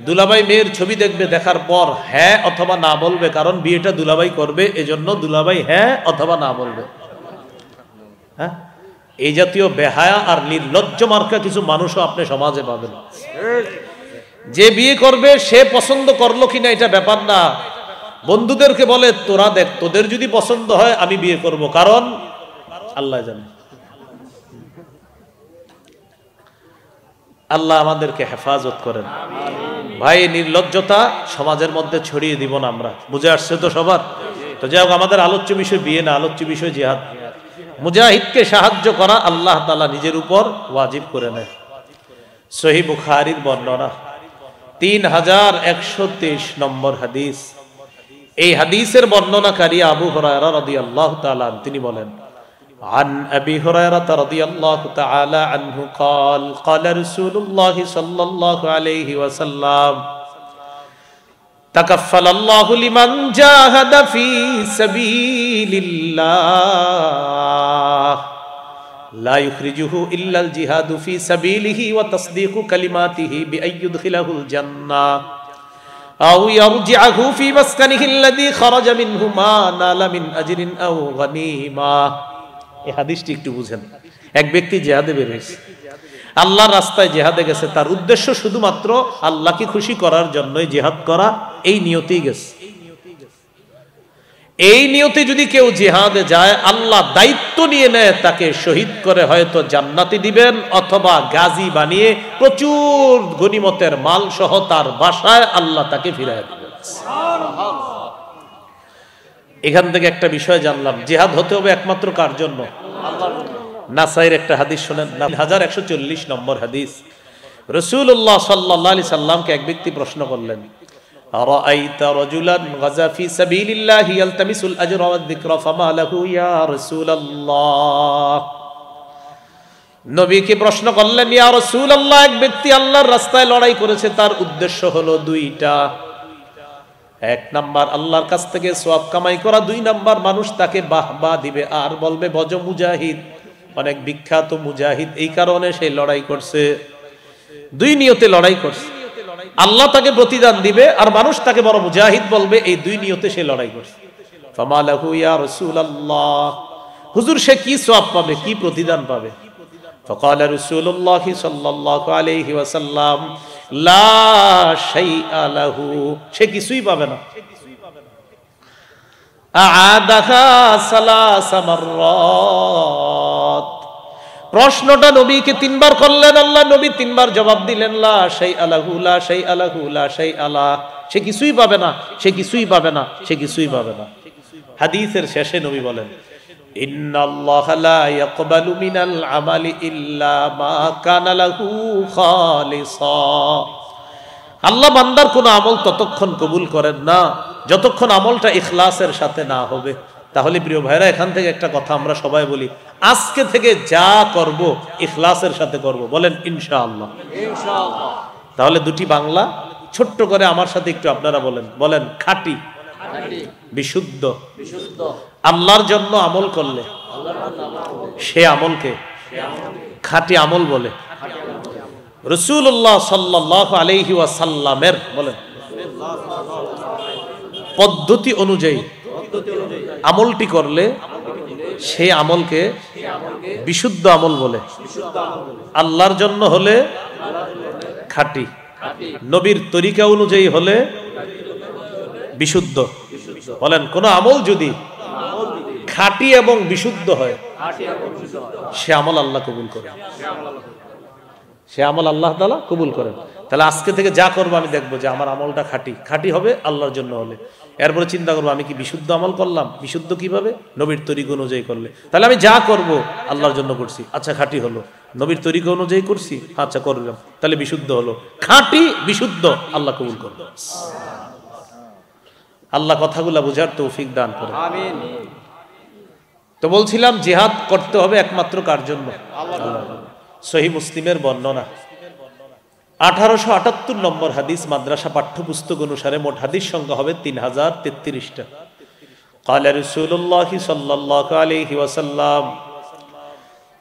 দুলাভাই মেয়ের ছবি দেখবে, দেখার পর হ্যাঁ অথবা না বলবে, কারণ বিয়েটা দুলাভাই করবে, এজন্য দুলাভাই হ্যাঁ অথবা না বলবে। হ্যাঁ, এই জাতীয় বেহায়া আর নির্লজ্জ মার্কা কিছু মানুষও আপনি সমাজে পাবেন। যে বিয়ে করবে সে পছন্দ করলো কিনা এটা ব্যাপার না, বন্ধুদেরকে বলে তোরা দেখ, তোদের যদি পছন্দ হয় আমি বিয়ে করব, কারণ আল্লাহ জানে। আল্লাহ আমাদেরকে হেফাজত করেন। ভাই, নির্লজ্জতা সমাজের মধ্যে ছড়িয়ে দিব না আমরা, বুঝে আসছে তো সবার? তো যাই হোক, আমাদের আলোচ্য বিষয় বিয়ে না, আলোচ্য বিষয় জিহাদ। মুজাহিদকে সাহায্য করা আল্লাহ তাআলা নিজের উপর ওয়াজিব করে নেয়। সহিহ বুখারীর বর্ণনা 3123 নম্বর হাদিস। এই হাদিসের বর্ণনাকারী আবু হুরায়রা রাদিয়াল্লাহু তাআলা তিনি বলেন, عن أبي هريرة رضي الله تعالى عنه قال قال رسول الله صلى الله عليه وسلم تكفل الله لمن جاهد في سبيل الله لا يخرجه إلا الجهاد في سبيله وتصديق كلماته بأن يدخله الجنة أو يرجعه في مسكنه الذي خرج منه ما نال من أجر أو غنيمة। এই হাদিসটি একটু বুঝেন। এক ব্যক্তি জিহাদে বের হয়েছে, আল্লাহর রাস্তায় জিহাদে গেছে, তার উদ্দেশ্য শুধুমাত্র আল্লাহকে খুশি করার জন্যই জিহাদ করা, এই নিয়তেই গেছে। এই নিয়তে যদি কেউ জিহাদে যায়, আল্লাহ দায়িত্ব নিয়ে নেয় তাকে শহীদ করে হয়তো জান্নাতি দিবেন, অথবা গাজী বানিয়ে প্রচুর গনিমতের মাল সহ তার বাসায় আল্লাহ তাকে ফিরাইয়া দিবেন। এখান থেকে একটা বিষয় জানলাম, জিহাদ হতে হবে একমাত্র কার জন্য? নাসাইর একটা হাদিস শুনেন, 1140 নম্বর হাদিস। রাসূলুল্লাহ সাল্লাল্লাহু আলাইহি সাল্লামকে এক ব্যক্তি প্রশ্ন করলেন, আরাআইতা রাজুলান গাজা ফি সাবিলিল্লাহি ইয়ালতামিসুল আজরা ওয়াদ যিকরা ফামা লাহু ইয়া রাসূলুল্লাহ। নবীকে প্রশ্ন করলেন, ইয়া রাসূলুল্লাহ, এক ব্যক্তি আল্লাহর রাস্তায় লড়াই করেছে, তার উদ্দেশ্য হলো দুইটা। 1 নাম্বার আল্লাহর কাছ থেকে সওয়াব কামাই করা, 2 নাম্বার মানুষ তাকে বাহবা দিবে আর বলবে বজ মুজাহিদ, অনেক বিখ্যাত মুজাহিদ, এই কারণে সে লড়াই করছে। 2 নিয়তে লড়াই করছে, আল্লাহ তাকে প্রতিদান দিবে আর মানুষ তাকে বড় মুজাহিদ বলবে, এই 2 নিয়তে সে লড়াই করছে। ফামা লাহু ইয়া রাসূলুল্লাহ, হুজুর সে কি সওয়াব পাবে, কি প্রতিদান পাবে? ফাকালা রাসূলুল্লাহ সাল্লাল্লাহু আলাইহি ওয়াসাল্লাম লা শাইআ লাহু, সে কিছুই পাবে না। আ'আদাহা সালাসা মাররাত, প্রশ্নটা নবীকে 3 বার করলেন, আল্লাহ নবী 3 বার জবাব দিলেন, লা শাইআ লাহু, লা শাইআ লাহু, লা শাইআ লা, সে কিছুই পাবে না, সে কিছুই পাবে না, সে কিছুই পাবে না। হাদিসের শেষে নবী বলেন, ইন্নাল্লাহা লা ইয়াকবালু মিনাল আমালি ইল্লা মা কানা লাহু খালিসা, আল্লাহ বান্দার কোন আমল ততক্ষণ কবুল করেন না যতক্ষণ আমলটা ইখলাসের সাথে না হবে। তাহলে প্রিয় ভাইরা, এখান থেকে একটা কথা আমরা সবাই বলি, আজকে থেকে যা করব ইখলাসের সাথে করব। বলেন ইনশাআল্লাহ। ইনশাআল্লাহ। তাহলে দুটি বাংলা ছোট্ট করে আমার সাথে একটু আপনারা বলেন, বলেন খাঁটি, বিশুদ্ধ। আল্লাহর জন্য আমল করলে সে আমলকে খাঁটি আমল বলে। রাসূলুল্লাহ সাল্লাল্লাহু আলাইহি ওয়াসাল্লামের বলেন পদ্ধতি অনুযায়ী আমলটি করলে সেই আমলকে বিশুদ্ধ আমল বলে। আল্লাহর জন্য হলে খাঁটি, নবীর তরিকা অনুযায়ী হলে বিশুদ্ধ। বলেন কোন আমল যদি খাঁটি এবং বিশুদ্ধ হয় সে আমল আল্লাহ কবুল করেন, সে আমল আল্লাহ তাআলা কবুল করেন। তাহলে আজকে থেকে যা করবো আমি দেখবো যে আমার আমলটা খাঁটি, খাঁটি হবে আল্লাহর জন্য হলে। এরপরে চিন্তা করবো আমি কি বিশুদ্ধ আমল করলাম, বিশুদ্ধ কিভাবে, নবীর তরিকা অনুযায়ী করলে। তাহলে আমি যা করব আল্লাহর জন্য করছি, আচ্ছা খাঁটি হলো। নবীর তরিকা অনুযায়ী করছি, আচ্ছা করলাম, তাহলে বিশুদ্ধ হলো। খাঁটি বিশুদ্ধ আল্লাহ কবুল করবে। আল্লাহ কথাগুলা বুঝার তৌফিক দান করে। আমিন। তো বলছিলাম জিহাদ করতে হবে একমাত্র কার জন্য? সহিহ মুসলিমের বর্ণনা 1878 নম্বর হাদিস, মাদ্রাসা পাঠ্যপুস্তক অনুসারে মোট হাদিস সংখ্যা হবে 3033টা। قال رسول الله صلى الله عليه وسلم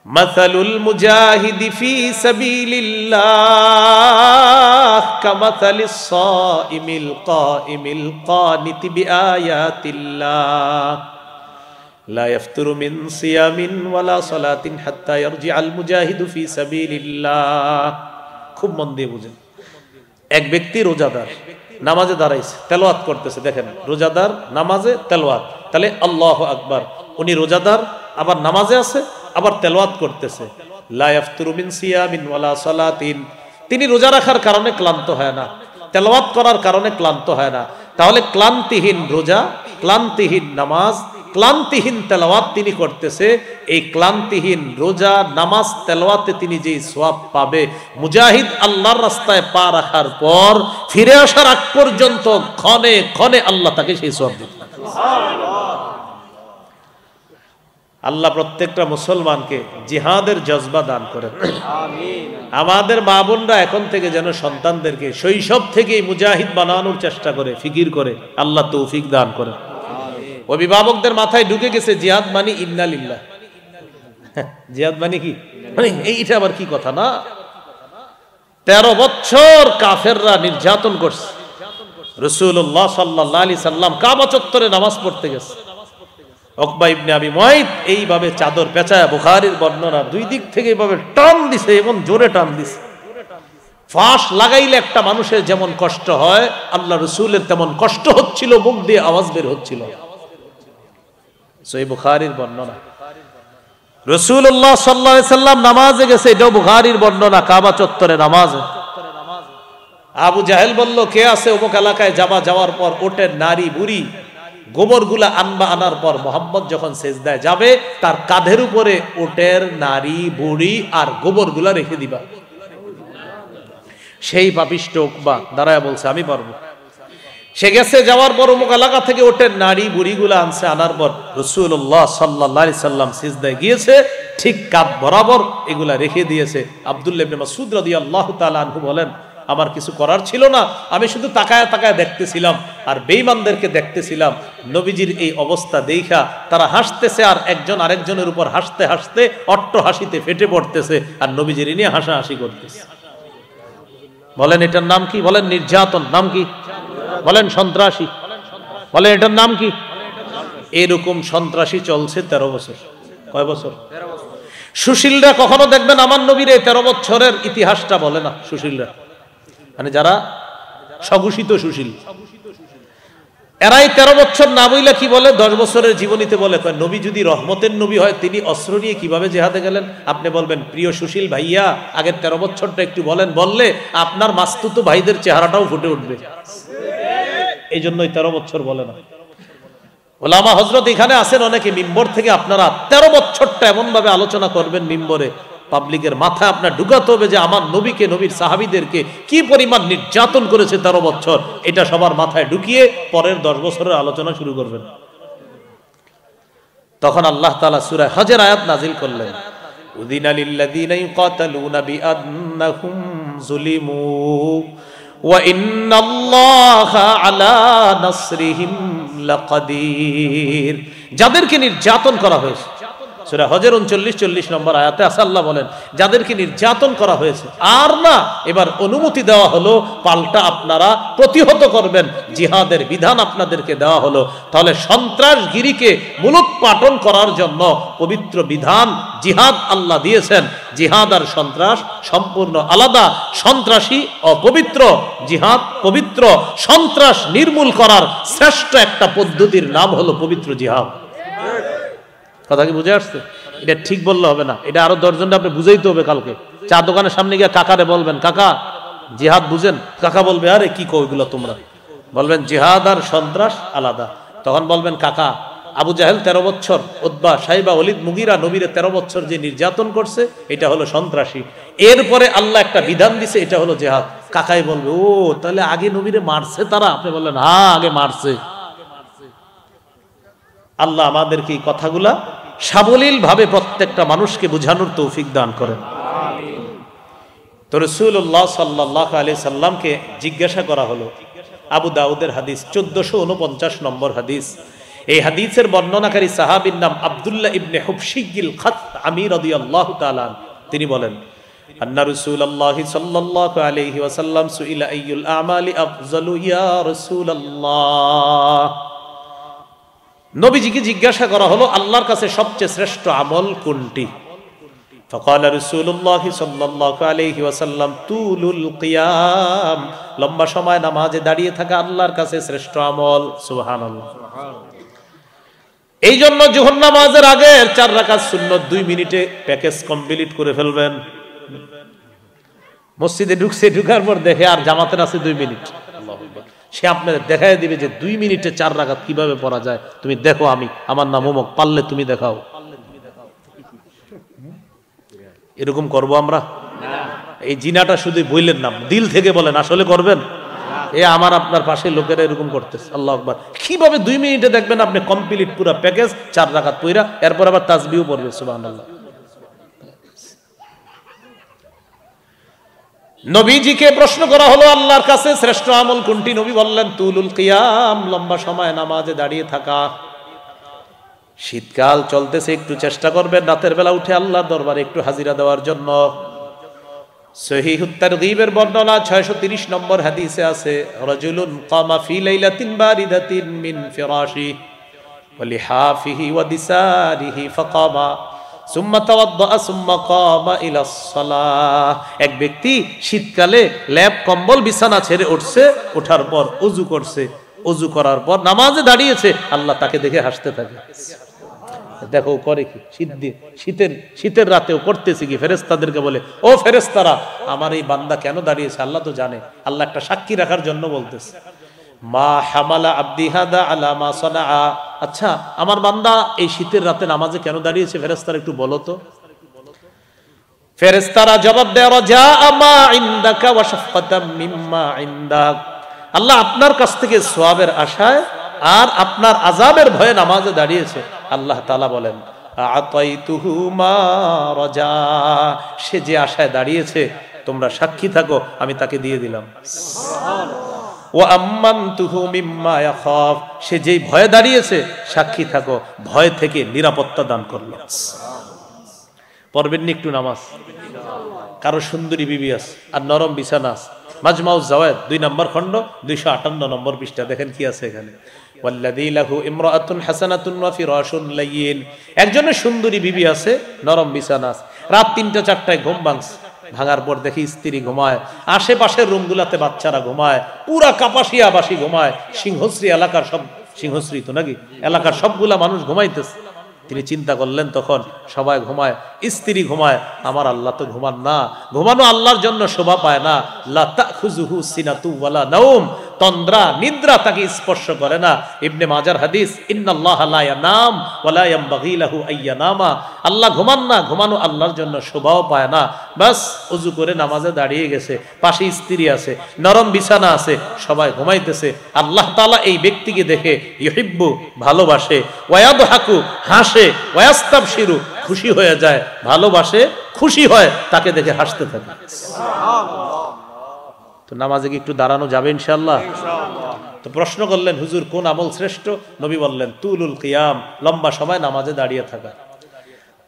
مثل المجاهد في سبيل الله كمثل الصائم القائم القانت بآيات الله لا يفتر من صيام ولا صلاة حتى يرجع المجاهد في سبيل الله। খুব মন দিয়ে বুঝেন। এক ব্যক্তি রোজাদার, নামাজে দাঁড়াইছে, তেলাওয়াত করতেছে। দেখেন, রোজাদার নামাজে তেলাওয়াত, তাহলে আল্লাহু আকবার। উনি রোজাদার, আবার নামাজে আছে, আবার তেলাওয়াত করতেছে। লা ইয়াফতুরু মিন সিয়ামিন ওয়ালা সালাতিন। তিনি রোজা রাখার কারণে ক্লান্ত হয় না, তেলাওয়াত করার কারণে ক্লান্ত হয় না। তাহলে ক্লান্তিহীন রোজা, ক্লান্তিহীন নামাজ, ক্লান্তিহীন তেলাওয়াত তিনি করতেছে। এই ক্লান্তিহীন রোজা, নামাজ, তেলাওয়াতে তিনি যেই সওয়াব পাবে, মুজাহিদ আল্লাহর রাস্তায় পা রাখার পর ফিরে আসার আগ পর্যন্ত ক্ষণে ক্ষণে আল্লাহ তাকে সেই সওয়াব দিবেন। আল্লাহ প্রত্যেকটা মুসলমানকে জিহাদের জজবা দান করেন। আমিন। আমাদের মা বোনরা এখন থেকে যেন সন্তানদেরকে শৈশব থেকেই মুজাহিদ বানানোর চেষ্টা করে, ফিকির করে, আল্লাহ তৌফিক দান করেন। অভিভাবকদের মাথায় ঢুকে গেছে জিহাদ মানে ইন্না লিল্লাহ। জিহাদ মানে কি, মানে এইটা আবার কি কথা না। 13 বছর কাফেররা নির্যাতন করছে। রাসূলুল্লাহ সাল্লাল্লাহু আলাইহি সাল্লাম কাবা চত্বরে নামাজ পড়তে গেছে। উকবা ইবনে আবি মুআইত এইভাবে চাদর পেঁচায়, বুখারীর বর্ণনা, দুই দিক থেকে এইভাবে টান দিছে, এবং জোরে টান দিছে। ফাঁস লাগাইলে একটা মানুষের যেমন কষ্ট হয়, আল্লাহ রাসূলের তেমন কষ্ট হচ্ছিল, মুখ দিয়ে আওয়াজ বের হচ্ছিল। সহিহ বুখারীর বর্ণনা। রাসূলুল্লাহ সাল্লাল্লাহু আলাইহি সাল্লাম নামাজে গেছে, এটাও বুখারীর বর্ণনা, কাবা চত্বরে নামাজে। আবু জাহেল বলল, কে আছে অমুক এলাকায় যাবা, যাওয়ার পর ওটের নারী বুড়ি গোবরগুলা আনবা, আনার পর মুহাম্মদ যখন সেজদায় যাবে তার কাঁধের উপরে ওটের নারী বুড়ি আর গোবরগুলা রেখে দিবা। সেই পাপিষ্ঠ উকবা দাঁড়ায় বলছে, আমি পারবো। সে গেছে, যাওয়ার পর অমুক এলাকা থেকে ওটের নারী বুড়িগুলা আনছে, আনার পর রাসূলুল্লাহ সাল্লাল্লাহু আলাইহি সাল্লাম সিজদায় গিয়েছে, ঠিক কাঁধ বরাবর এগুলা রেখে দিয়েছে। আব্দুল্লাহ ইবনে মাসউদ রাদিয়াল্লাহু তাআলা আনহু বলেন, আমার কিছু করার ছিল না, আমি শুধু তাকায় তাকায় দেখতেছিলাম আর বেঈমানদেরকে দেখতেছিলাম। নবীজির এই অবস্থা দেখা তারা হাসতেছে, আর একজন আরেকজনের উপর হাসতে হাসতে অট্ট হাসিতে ফেটে পড়তেছে, আর নবীজির নিয়ে হাসাহাসি করতেছে। বলেন এটার নাম কি? বলেন নির্যাতন। নাম কি? বলেন সন্ত্রাসী। বলেন এটার নাম কি? এরকম সন্ত্রাসী চলছে 13 বছর। কয় বছর? সুশীলরা কখনো দেখবেন আমার নবীর এই 13 বছরের ইতিহাসটা বলে না। সুশীলরা মানে যারা স্বঘোষিত সুশীল, এরাই 13 বছর না বইলে কি বলে, 10 বছরের জীবনীতে বলে, নবী যদি রহমতের নবী হয় তিনি অস্ত্র নিয়ে কিভাবে জিহাদে গেলেন। আপনি বলবেন, প্রিয় সুশীল ভাইয়া আগের 13 বছরটা একটু বলেন, বললে আপনার মাস্তুতো ভাইদের চেহারাটাও ফুটে উঠবে। এই জন্যই 13 বছর বলে না। ওলামা হযরত এখানে আছেন অনেকে, মিম্বর থেকে আপনারা 13 বছরটা এমন ভাবে আলোচনা করবেন মিম্বরে, পাবলিকের মাথায় আপনার ঢুকাতে হবে যে আমার নবীকে, নবীর সাহাবীদেরকে কি পরিমাণ নির্যাতন করেছে 13 বছর, এটা সবার মাথায় ঢুকিয়ে পরের 10 বছরের আলোচনা শুরু করবেন। তখন আল্লাহ তাআলা সূরা হজের আয়াত নাজিল করলেন, উযিনা লিল্লাযীনা ইউকাতালুনা বিআন্নাহুম যুলিমু ওয়া ইন্নাল্লাহা আলা নাসরিহিম লাকাদির। যাদেরকে নির্যাতন করা হয়েছে, সূরা হজের 39-40 নম্বর আয়াতে আছে আল্লাহ বলেন, যাদেরকে নির্যাতন করা হয়েছে আর না এবার অনুমতি দেওয়া হলো, পাল্টা আপনারা প্রতিহত করবেন, জিহাদের বিধান আপনাদেরকে দেওয়া হলো। তাহলে সন্ত্রাসগিরিকে মূলোৎপাটন করার জন্য পবিত্র বিধান জিহাদ আল্লাহ দিয়েছেন। জিহাদ আর সন্ত্রাস সম্পূর্ণ আলাদা। সন্ত্রাসী অপবিত্র, জিহাদ পবিত্র। সন্ত্রাস নির্মূল করার শ্রেষ্ঠ একটা পদ্ধতির নাম হলো পবিত্র জিহাদ। কথা কি বুঝে আসছে? এটা ঠিক বললে হবে না, এটা আরো 10 জনটা আপনি বুঝাইতে হবে। কালকে চা দোকানের সামনে গিয়ে কাকারে বলবেন, কাকা জিহাদ বুঝেন? কাকা বলবে, আরে কি কও এগুলো তোমরা? বলবেন জিহাদ আর সন্ত্রাস আলাদা। তখন বলবেন, কাকা আবু জাহেল 13 বছর, উতবা, সাইবা, ওলিদ, মুগিরা নবীরে 13 বছর যে নির্যাতন করছে এটা হলো সন্ত্রাসী। এরপরে আল্লাহ একটা বিধান দিছে, এটা হলো জিহাদ। কাকাই বলবে, ও তাহলে আগে নবীরে মারছে তারা? আপনি বললেন, হ্যাঁ আগে মারছে। আল্লাহ আমাদেরকে এই কথাগুলা সাবলীল ভাবে প্রত্যেকটা মানুষকে বুঝানোর তৌফিক দান করেন। তো রাসূলুল্লাহ সাল্লাল্লাহু আলাইহি সাল্লামকে জিজ্ঞাসা করা হলো, আবু দাউদের হাদিস 1449 নম্বর হাদিস। এই হাদিসের বর্ণনাকারী সাহাবীর নাম আব্দুল্লাহ ইবনে হুবশিগিল খাতআমি রাদিয়াল্লাহু তাআলা। তিনি বলেন, আন্না রাসূলুল্লাহ সাল্লাল্লাহু আলাইহি ওয়াসাল্লাম সুইলা আইয়ুল আমালি আফজালু ইয়া রাসূলুল্লাহ। নবীজিকে জিজ্ঞাসা করা হলো, আল্লাহর কাছে সবচেয়ে শ্রেষ্ঠ আমল কোনটি? ফাকালা রাসূলুল্লাহ সাল্লাল্লাহু আলাইহি ওয়াসাল্লাম তুলুল কিয়াম, লম্বা সময় নামাজে দাঁড়িয়ে থাকা আল্লাহর কাছে শ্রেষ্ঠ আমল। সুবহানাল্লাহ। এই জন্য যোহর নামাজের আগে 4 রাকাত সুন্নত 2 মিনিটে প্যাকেজ কমপ্লিট করে ফেলবেন। মসজিদে ঢুকার পর দেখে আর জামাতের আছে 2 মিনিট, সে আপনাদের দেখাই দিবে যে 2 মিনিটে 4 রাকাত কিভাবে পড়া যায়। তুমি দেখো, আমার নাম অমুক, পারলে তুমি দেখাও। এরকম করবো আমরা? এই জিনাটা শুধু বললেন না, দিল থেকে বলেন, আসলে করবেন? এ আমার আপনার পাশে লোকেরা এরকম করতেছে। আল্লাহু আকবার। কিভাবে 2 মিনিটে দেখবেন আপনি কমপ্লিট পুরো প্যাকেজ 4 রাকাত পড়া, এরপর আবার তাসবিহও পড়বে। সুবহানাল্লাহ। নবীজিকে প্রশ্ন করা হলো, আল্লাহর কাছে শ্রেষ্ঠ আমল কোনটি? নবী বললেন তুলুল কিয়াম, লম্বা সময় নামাজে দাঁড়িয়ে থাকা। শীতকাল চলতেছে, একটু চেষ্টা করবেন রাতের বেলা উঠে আল্লাহর দরবারে একটু হাজিরা দেওয়ার জন্য। সহিহুত তারগীবের বর্ণনা 630 নম্বর হাদিসে আছে, রাজুলুন কামা ফি লাইলাতিন বারিদাতিন মিন ফিরাশি ওয়া লিহাফিহি ওয়া দিসারিহি ফাকামা সুম্মা তাওয়াদ্দা সুম্মা কামা ইলাস সালাহ। এক ব্যক্তি শীতকালে ল্যাপ কম্বল বিছানা ছেড়ে উঠছে, ওঠার পর ওযু করছে, ওযু করার পর নামাজে দাঁড়িয়েছে, আল্লাহ তাকে দেখে হাসতে থাকে। দেখো করে কি, শীতের রাতেও করতেছে কি? ফেরেশতাদেরকে বলে, ও ফেরেশতারা, আমার এই বান্দা কেন দাঁড়িয়েছে আল্লাহ তো জানে। আল্লাহ একটা সাক্ষী রাখার জন্য বলতেছে, মা হামালা আবদি হাদা আলা মা সানাআ। আচ্ছা, আমার বান্দা এই শীতের রাতে নামাজে কেন দাঁড়িয়েছে? ফেরেশতারা একটু বলো তো। ফেরেশতারা জবাব দেয়, রাজা মা ইনদাকা ওয়া শাফকাতাম মিম্মা ইনদাক। আল্লাহ আপনার কাছ থেকে সওয়াবের আশায় আর আপনার আযাবের ভয়ে নামাজে দাঁড়িয়েছে। আল্লাহ তাআলা বলেন, আতাইতুহু মা রাজা। সে যে আশায় দাঁড়িয়েছে তোমরা সাক্ষী থাকো, আমি তাকে দিয়ে দিলাম। ওয়া আম্মানতুহু মিম্মা ইয়াখাফ। সে যেই ভয়ে দাঁড়িয়েছে সাক্ষী থাকো, ভয় থেকে নিরাপত্তা দান করলাম। পড়বেন একটু নামাজ। কারো সুন্দরী বিবি আছে আর নরম বিছানা আছে। মাজমাউজ জাওয়ায়েদ 2 নম্বর খণ্ড 258 নম্বর পৃষ্ঠা, দেখেন কি আছে এখানে। ওয়াল্লাযী লাহু ইমরাআতুন হাসানাতুন ওয়া ফিরাশুন লাইয়িন। একজনের সুন্দরী বিবি আছে, নরম বিছানা আছে। রাত 3টা-4টায় ঘুম ভাঙার পর দেখি স্ত্রী ঘুমায়, আশেপাশের রুমগুলাতে বাচ্চারা ঘুমায়, পুরা কাপাসিয়াবাসী ঘুমায়, সিংহশ্রী এলাকার সব, সিংহশ্রী তো নাকি, এলাকার সবগুলা মানুষ ঘুমাইতেছে। তিনি চিন্তা করলেন, তখন সবাই ঘুমায়, স্ত্রী ঘুমায়, আমার আল্লাহ তো ঘুমান না। ঘুমানো আল্লাহর জন্য শোভা পায় না। লা তাখুযুহু সিনাতু ওয়ালা নাওম, তন্দ্রা নিদ্রা তাকে স্পর্শ করে না। ইবনে মাজার হাদিস, ইন্নাল্লাহা লা ইয়ানাম ওয়ালা ইয়ানবাগি লাহু আইয়ানামা, আল্লাহ ঘুমান না, ঘুমানো আল্লাহর জন্য শোভাও পায় না। বাস ওযু করে নামাজে দাঁড়িয়ে গেছে, পাশে স্ত্রী আছে, নরম বিছানা আছে, সবাই ঘুমাইতেছে। আল্লাহ তাআলা এই ব্যক্তিকে দেখে ইউহিব্বু ভালোবাসে, ওয়ায়াদহাকু হাসে, ওয়ায়াস্তাবশিরু খুশি হয়ে যায়, ভালোবাসে খুশি হয়, তাকে দেখে হাসতে থাকে। তো নামাজে কি একটু দাঁড়ানো যাবে ইনশাআল্লাহ? তো প্রশ্ন করলেন হুজুর কোন আমল শ্রেষ্ঠ? নবী বললেন তুলুল কিয়াম, লম্বা সময় নামাজে দাঁড়িয়ে থাকা।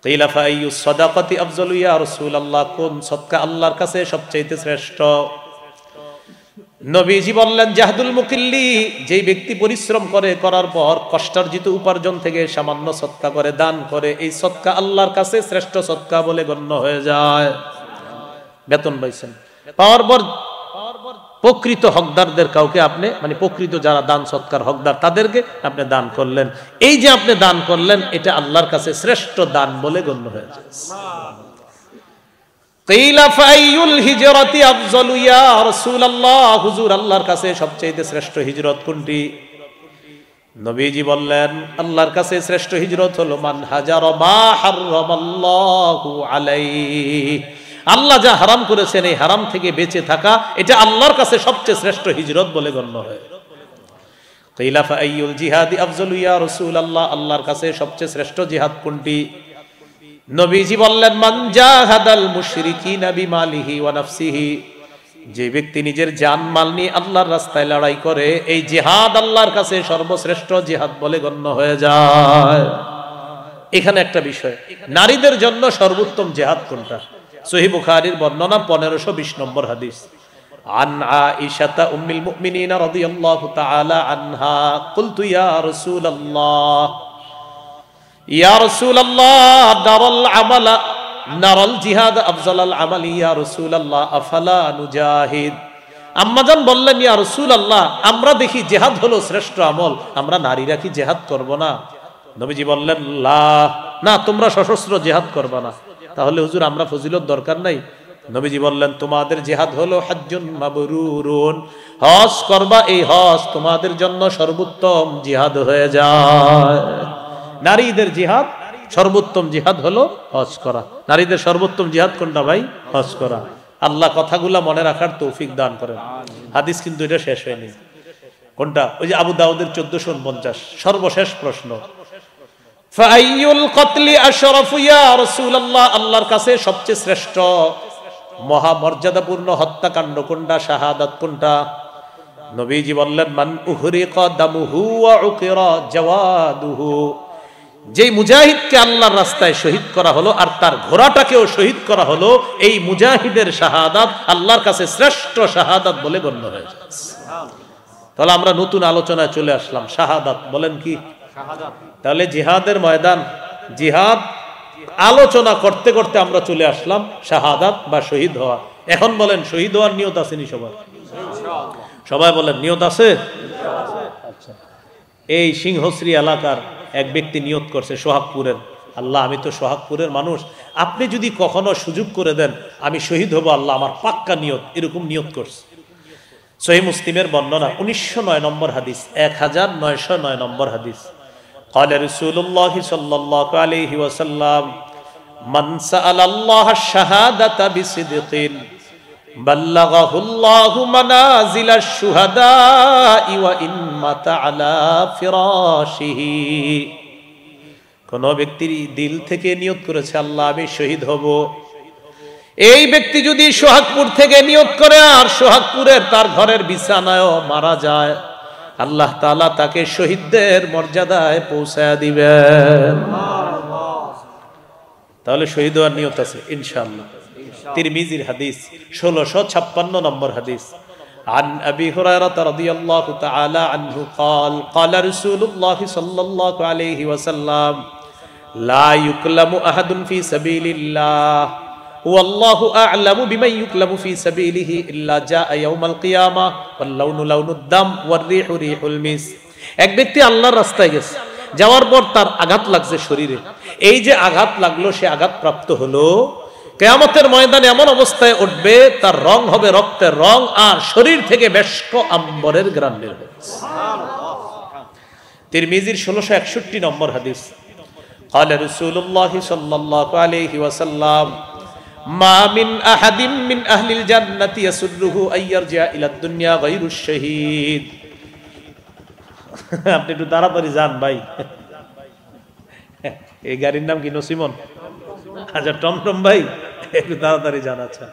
কিলা ফাইয়ুস সাদাকাতি আফজালু ইয়া রাসূলুল্লাহ, কোন সদকা আল্লাহর কাছে সবচেয়ে শ্রেষ্ঠ? নবীজি বললেন জাহদুল মুকিল্লি, যেই ব্যক্তি পরিশ্রম করে, করার পর কষ্টার্জিত উপার্জন থেকে সামান্য সদকা করে, দান করে, এই সদকা আল্লাহর কাছে শ্রেষ্ঠ সদকা বলে গণ্য হয়ে যায়। বেতন পাইছেন, পাওয়ার পর প্রকৃত হকদারদের কাউকে আপনি, মানে প্রকৃত যারা দান সৎকার হকদার তাদেরকে আপনি দান করলেন, এই যে আপনি দান করলেন এটা আল্লাহর কাছে শ্রেষ্ঠ দান বলে গণ্য হয়ে যায়। কিলা ফাইয়ুল হিজরাতি আফজালু ইয়া রাসূলুল্লাহ, হুজুর আল্লাহর কাছে সবচেয়ে শ্রেষ্ঠ হিজরত কোনটি? নবীজি বললেন আল্লাহর কাছে শ্রেষ্ঠ হিজরত হলো মান হাজারা মা হারামাল্লাহু আলাইহি, আল্লাহ যা হারাম করেছেন এই হারাম থেকে বেঁচে থাকা, এটা আল্লাহর কাছে সবচেয়ে শ্রেষ্ঠ হিজরত বলে গণ্য হয়। কিলা ফাইয়ুল জিহাদি আফজালু ইয়া রাসূলুল্লাহ, আল্লাহর কাছে সবচেয়ে শ্রেষ্ঠ জিহাদ কোনটি? নবীজি বললেন মান জাহাদাল মুশরিকিনা বিমালিহি ওয়া নাফসিহি, যে ব্যক্তি নিজের জান মাল নিয়ে আল্লাহর রাস্তায় লড়াই করে, এই জিহাদ আল্লাহর কাছে সর্বশ্রেষ্ঠ জিহাদ বলে গণ্য হয়ে যায়। এখানে একটা বিষয়, নারীদের জন্য সর্বোত্তম জিহাদ কোনটা? সহিহ বুখারীর বর্ণনা 1520 নম্বর হাদিস। আন আয়েশা উম্মুল মুমিনিন রাদিয়াল্লাহু তাআলা আনহা কুলতু ইয়া রাসূলুল্লাহ, ইয়া রাসূলুল্লাহ দারাল আমালা নারাল জিহাদ আফজালাল আমালি ইয়া রাসূলুল্লাহ আফালা নুজাহিদ। আম্মাজান বললেন ইয়া রাসূলুল্লাহ, আমরা দেখি জিহাদ হলো শ্রেষ্ঠ আমল, আমরা নারীরা কি জিহাদ করব না? নবীজি বললেন লা, না তোমরা সশস্ত্র জিহাদ করবা না। তাহলে হুজুর আমরা ফজিলত দরকার নাই? নবীজি বললেন তোমাদের জিহাদ হলো হজ্জুন মাবরুরুন, হজ করবা, এই হজ তোমাদের জন্য সর্বোত্তম জিহাদ হয়ে যায়। নারীদের জিহাদ সর্বোত্তম জিহাদ হলো হজ করা। নারীদের সর্বোত্তম জিহাদ কোনটা ভাই? হজ করা। আল্লাহ কথাগুলা মনে রাখার তৌফিক দান করেন। হাদিস কিন্তু এটা শেষ হয়নি। কোনটা? ওই যে আবু দাউদের 1449। সর্বশেষ প্রশ্ন, ফাইয়ুল কতলি আশরাফু ইয়া রাসূলুল্লাহ, আল্লাহর কাছে সবচেয়ে শ্রেষ্ঠ মহামর্যাদাপূর্ণ হত্যাকাণ্ড কোনটা, শাহাদাত কোনটা? নবীজি বললেন মান উহরিকা দামুহু ওয়া উকিরা জাওয়াদুহু, যেই মুজাহিদকে আল্লাহর রাস্তায় শহীদ করা হলো আর তার ঘোড়াটাকেও শহীদ করা হলো, এই মুজাহিদের শাহাদাত আল্লাহর কাছে শ্রেষ্ঠ শাহাদাত বলে গণ্য হয়ে যায়। তাহলে আমরা নতুন আলোচনায় চলে আসলাম, শাহাদাত বলেন কি? তাহলে জিহাদের ময়দান, জিহাদ আলোচনা করতে করতে আমরা চলে আসলাম শাহাদাত বা শহীদ হওয়া। এখন বলেন শহীদ হওয়ার নিয়ত আছে নি সবার? সবাই বলেন নিয়ত আছে? আচ্ছা, এই সিংহশ্রী এলাকার এক ব্যক্তি নিয়ত করছে সোহাগপুরের, আল্লাহ আমি তো সোহাগপুরের মানুষ, আপনি যদি কখনো সুযোগ করে দেন আমি শহীদ হব আল্লাহ, আমার পাক্কা নিয়ত, এরকম নিয়ত করছে। সহিহ মুসলিমের বর্ণনা 1909 নম্বর হাদিস, 1909 নম্বর হাদিস। قال رسول الله صلى الله عليه وسلم من سأل الله الشهادة بصدق بلغه الله منازل الشهداء وإن مات على فراشه। কোন ব্যক্তি দিল থেকে নিয়ত করেছে আল্লাহ আমি শহীদ হব, এই ব্যক্তি যদি সোহাগপুর থেকে নিয়ত করে আর সোহাগপুরের তার ঘরের বিছানায়ও মারা যায়, আল্লাহ তাআলা তাকে শহীদদের মর্যাদায় পৌঁছায় দিবেন। তাহলে শহীদ হওয়ার নিয়ত আছে ইনশাআল্লাহ। তিরমিজির হাদিস 1656 নম্বর হাদিস। عن أبي هريرة رضي الله تعالى عنه قال قال رسول الله صلى الله عليه وسلم لا يكلم أحد في سبيل الله والله أعلم بمن يكلم في سبيله إلا جاء يوم القيامة واللون لون الدم والريح ريح المسك। এক ব্যক্তি আল্লাহর রাস্তায় গেছে, যাওয়ার পর তার আঘাত লাগছে শরীরে, এই যে আঘাত লাগলো সে আঘাত প্রাপ্ত হলো, কিয়ামতের ময়দানে এমন অবস্থায় উঠবে তার রং হবে রক্তের রং, আর শরীর থেকে বেশক আম্বরের ঘ্রাণ বের হবে। তিরমিজির 1661 নম্বর হাদিস, قال رسول الله صلى الله عليه وسلم ما من احد من اهل الجنه يسره ان يرجع الى الدنيا غير الشهيد। আপনি একটু তাড়াতাড়ি যান ভাই, এই গাড়ির নাম কি নসিমন? আচ্ছা টমটম ভাই, একটু তাড়াতাড়ি যান। আচ্ছা,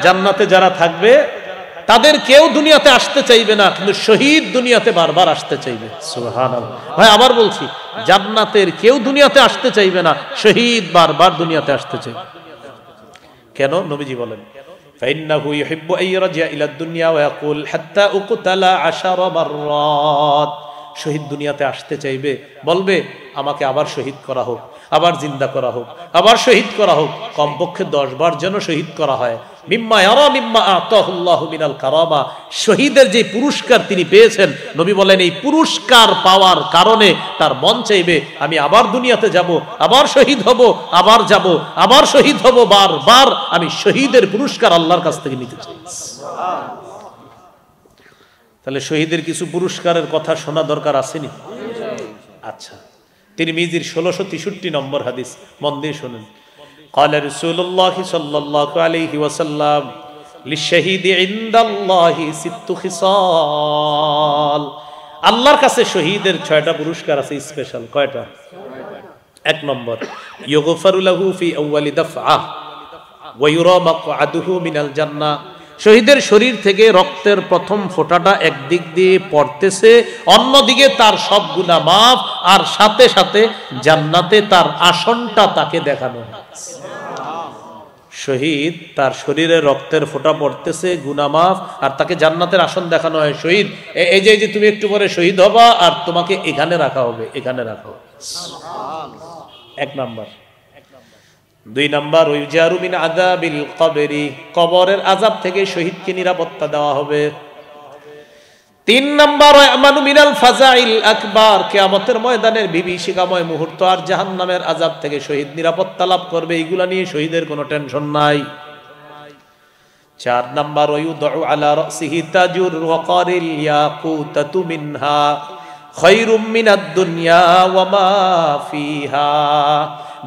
জান্নাতে যারা থাকবে তাদের কেউ দুনিয়াতে আসতে চাইবে না, কিন্তু শহীদ দুনিয়াতে বারবার আসতে চাইবে। সুবহানাল্লাহ। ভাই আবার বলছি, জান্নাতের কেউ দুনিয়াতে আসতে চাইবে না, শহীদ বারবার দুনিয়াতে আসতে চাইবে। কেন? নবীজি বলেন, فإنه يحب أن يرجع إلى الدنيا ويقول حتى أقتل 10 مرات। শহীদ দুনিয়াতে আসতে চাইবে, বলবে আমাকে আবার শহীদ করা হোক, আবার জিন্দা করা হোক, আবার শহীদ করা হোক, কমপক্ষে 10 বার যেন শহীদ করা হয়। মিম্মা ইয়ারা মিম্মা আতাহুল্লাহু মিনাল কারামা। শহীদের যে পুরস্কার তিনি পেয়েছেন, নবী বলেন এই পুরস্কার পাওয়ার কারণে তার মন চাইবে আমি আবার দুনিয়াতে যাব, আবার শহীদ হব, আবার যাব, আবার শহীদ হব, বারবার আমি শহীদের পুরস্কার আল্লাহর কাছ থেকে নিতে চাই। তাহলে শহীদের কিছু পুরস্কারের কথা শোনা দরকার আসেনি? আচ্ছা, তিরমিজির 1663 নম্বর হাদিস, মন দিয়ে শুনুন। قال رسول الله صلى الله عليه وسلم للشهيد عند الله 6 خصال। আল্লাহর কাছে শহীদের 6টা পুরস্কার আছে স্পেশাল। কয়টা? 1 নম্বর, ইউগফারু লাহু ফি আউয়ালি দাফআ ওয়া ইউরা মাকআদুহু মিনাল জান্নাহ। শহীদের শরীর থেকে রক্তের প্রথম ফোঁটাটা একদিক দিয়ে পড়তেছে, অন্যদিকে তার সব গুনাহ মাফ, আর সাথে সাথে জান্নাতে তার আসনটা তাকে দেখানো হয়। শহীদ তার শরীরে রক্তের ফোঁটা পড়তেছে, গুনাহ মাফ, আর তাকে জান্নাতের আসন দেখানো হয়। শহীদ এই যে তুমি একটু পরে শহীদ হবা, আর তোমাকে এখানে রাখা হবে, এখানে রাখা হবে। 1 নাম্বার। 2 নাম্বার, ওয়াইজারু মিন আযাবিল কবরি। কবরের আযাব থেকে শহীদকে নিরাপত্তা দেওয়া হবে। 3 নাম্বার, আমানু মিনাল ফাজাইল আকবার। কিয়ামতের ময়দানের বিভীষিকাময় মুহূর্ত আর জাহান্নামের আযাব থেকে শহীদ নিরাপত্তা লাভ করবে, এগুলা নিয়ে শহীদের কোনো টেনশন নাই। 4 নাম্বার, ওয়ায়ুদউ আলা রাসিহি তাজুর ওয়াকারিল ইয়াকুতাতু মিনহা খায়রুম মিনাদ দুনিয়া ওয়া মা ফিহা।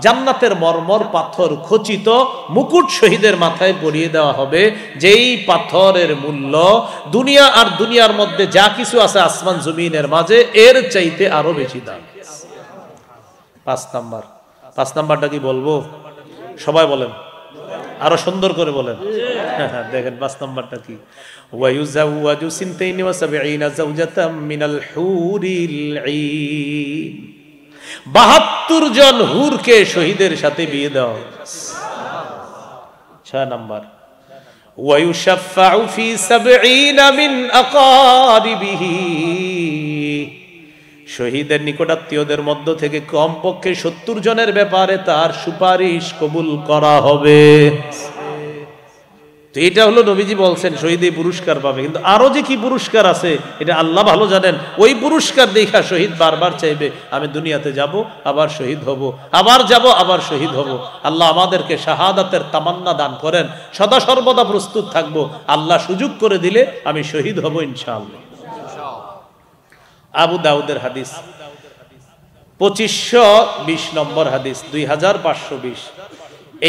জান্নাতের মরমর পাথর খচিত মুকুট শহীদের মাথায় পরিয়ে দেওয়া হবে, যেই পাথরের মূল্য দুনিয়া আর দুনিয়ার মধ্যে যা কিছু আছে আসমান জমিনের মাঝে এর চাইতে আরো বেশি দাম। 5 নাম্বারটা কি বলবো? সবাই বলেন, আরো সুন্দর করে বলেন। দেখেন 5 নাম্বারটা কি, ওয়ায়ুজাওয়াজু সিনতাইনি ওয়া সাবঈনা যাওজাতাম মিনাল হুরিল ঈন। 72 জন হুরকে শহীদের সাথে বিয়ে দেওয়া। 6 নাম্বার, ওয়ায়ুশাফাউ ফি 70 মিন আকারিবিহি। শহীদের নিকটাত্মীয়দের মধ্য থেকে কমপক্ষে 70 জনের ব্যাপারে তার সুপারিশ কবুল করা হবে। তো এটা হলো নবীজি বলছেন শহীদ এই পুরস্কার পাবে, কিন্তু আরো যে কি পুরস্কার আছে এটা আল্লাহ ভালো জানেন। ওই পুরস্কার দেখা শহীদ বারবার চাইবে আমি দুনিয়াতে যাব, আবার শহীদ হব, আবার যাব, আবার শহীদ হব। আল্লাহ আমাদেরকে শাহাদাতের তামান্না দান করেন, সদা সর্বদা প্রস্তুত থাকবো। আল্লাহ সুযোগ করে দিলে আমি শহীদ হব ইনশাআল্লাহ। আবু দাউদের হাদিস 2520 নম্বর হাদিস, 2520।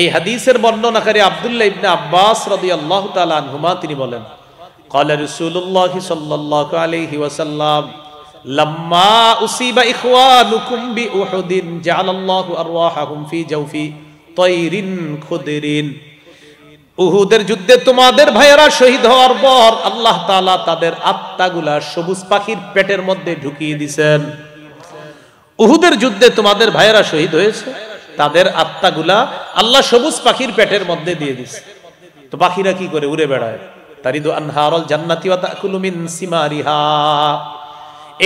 এই হাদিসের বর্ণনাকারী আব্দুল্লাহ ইবনে আব্বাস রাদিয়াল্লাহু তাআলা আনহুমা তিনি বলেন, قال رسول الله صلى الله عليه وسلم لما أصيب إخوانكم بأحد جعل الله أرواحهم في جوف طير خضر। উহুদের যুদ্ধে তোমাদের ভাইয়েরা শহীদ হওয়ার পর আল্লাহ তাআলা তাদের আত্মাগুলা সবুজ পাখির পেটের মধ্যে ঢুকিয়ে দিয়েছেন। উহুদের যুদ্ধে তোমাদের ভাইয়েরা শহীদ হয়েছে, তাদের আত্মাগুলা আল্লাহ সবুজ পাখির পেটের মধ্যে দিয়ে দিয়েছে। তো পাখিরা কি করে? উড়ে বেড়ায়। তারিদু আনহারুল জান্নাতি ওয়া তাকুলু মিন সিমারিহা।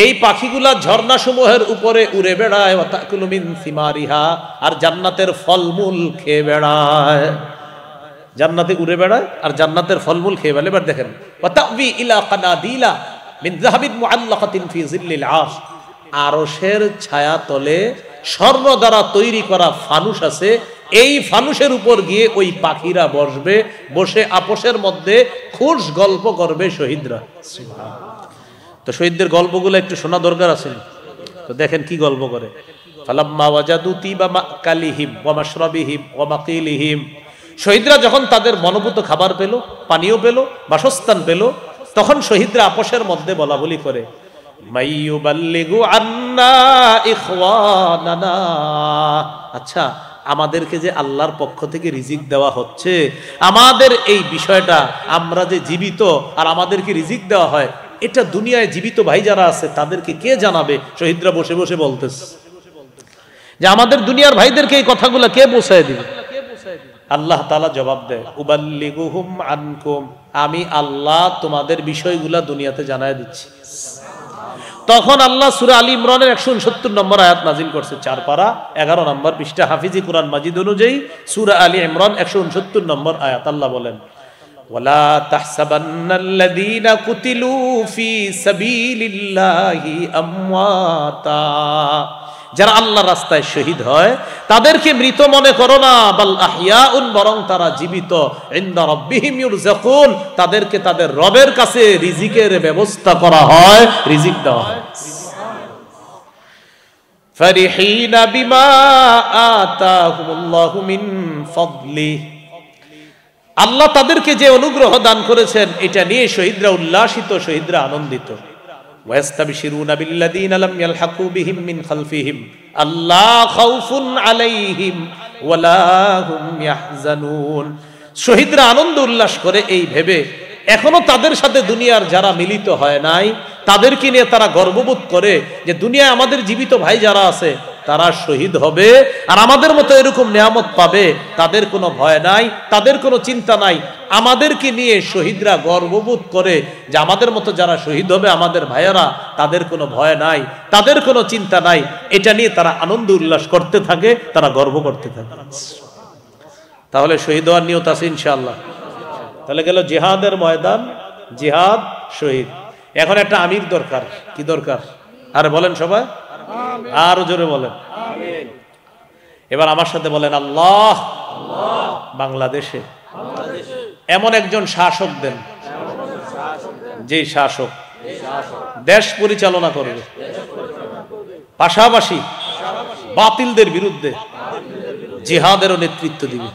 এই পাখিগুলা ঝর্ণা সমূহের উপরে উড়ে বেড়ায়, ওয়া তাকুলু মিন সিমারিহা, আর জান্নাতের ফলমূল খেয়ে বেড়ায়। জান্নাতে উড়ে বেড়ায় আর জান্নাতের ফলমূল খেয়ে বেড়ায়। এবার দেখেন, ওয়া তাবি ইলা কানাদিলা মিন যাহাবিন মুআল্লাকাতিন ফি জিল্লিল আরশ। আরশের ছায়া তলে স্বর্ণ দ্বারা তৈরি করা ফানুস আছে, এই ফানুসের উপর গিয়ে ওই পাখিরা বসবে, বসে আপোষের মধ্যে খুশ গল্প করবে শহীদরা। তো শহীদদের গল্পগুলো একটু শোনা দরকার আছে। তো দেখেন কি গল্প করে। ফালাম্মা ওয়াজাদু তিবা মাকালিহিম ওয়া মাশরাবিহিম ওয়া মাকিলিহিম, শহীদরা যখন তাদের মনোভূত খাবার পেল, পানীয় পেল, বাসস্থান পেল, তখন শহীদরা আপোষের মধ্যে বলা বলি করে, মাইয়ুবাল্লিগু আন্না ইখওয়ানানা, আচ্ছা আমাদেরকে যে আল্লাহর পক্ষ থেকে রিজিক দেওয়া হচ্ছে, আমাদের এই বিষয়টা, আমরা যে জীবিত আর আমাদেরকে রিজিক দেওয়া হয়, এটা দুনিয়ায় জীবিত ভাই যারা আছে তাদেরকে কে জানাবে? শহীদরা বসে বসে বলতেছে যে আমাদের দুনিয়ার ভাইদেরকে এই কথাগুলো কে পৌঁছায় দিবে? আল্লাহ তাআলা জবাব দেয়, উবাল্লিগুহুম আনকুম, আমি আল্লাহ তোমাদের বিষয়গুলা দুনিয়াতে জানায় দিচ্ছি। তখন আল্লাহ সূরা আলী ইমরানের 169 নম্বর আয়াত নাজিল করছে, 4 পারা 11 নম্বর পৃষ্ঠা, হাফিজি কুরআন মাজিদ অনুযায়ী সূরা আলী ইমরান 169 নম্বর আয়াত। আল্লাহ বলেন, ওয়ালা তাহসাবান্নাল্লাযীনা কুতিলু ফি সাবিলিল্লাহি আমওয়াতা, যারা আল্লাহর রাস্তায় শহীদ হয় তাদেরকে মৃত মনে করো না, বাল আহইয়াউন, বরং তারা জীবিত, ইনদা রাব্বিহিম ইউরযাকুন, তাদেরকে তাদের রবের কাছে রিজিকের ব্যবস্থা করা হয়, রিজিক দেওয়া হয়। ফারিহিনা বিমা আতাহুমুল্লাহু মিন ফাদলি, আল্লাহ তাদেরকে যে অনুগ্রহ দান করেছেন এটা নিয়ে শহীদরা উল্লাসিত, শহীদরা আনন্দিত। ওয়াস্তাবশিরুনা বিল্লাযীনা লাম ইয়ালহাকু বিহিম মিন খালফিহিম আল্লা খাউফুন আলাইহিম ওয়ালা হুম ইয়াহজানুন, শহীদরা আনন্দ উল্লাস করে এই ভেবে এখনো তাদের সাথে দুনিয়ার যারা মিলিত হয় নাই তাদেরকে নিয়ে তারা গর্ববোধ করে যে দুনিয়ায় আমাদের জীবিত ভাই যারা আছে তারা শহীদ হবে আর আমাদের মতো এরকম নিয়ামত পাবে, তাদের কোনো ভয় নাই, তাদের কোনো চিন্তা নাই। আমাদেরকে নিয়ে শহীদরা গর্ববোধ করে যে আমাদের মতো যারা শহীদ হবে আমাদের ভাইয়েরা, তাদের কোনো ভয় নাই, তাদের কোনো চিন্তা নাই। এটা নিয়ে তারা আনন্দ উল্লাস করতে থাকে, তারা গর্ব করতে থাকে। তাহলে শহীদ হওয়ার নিয়ত আছে ইনশাআল্লাহ। তাহলে গেল জিহাদের ময়দান, জিহাদ, শহীদ। এখন একটা আমির দরকার। কি দরকার? আরে বলেন সবাই, আরো জোরে বলেন। এবার আমার সাথে বলেন, আল্লাহ বাংলাদেশে এমন একজন শাসক দেন, যে শাসক দেশ পরিচালনা করবে, পাশাপাশি বাতিলদের বিরুদ্ধে জিহাদেরও নেতৃত্ব দিবে,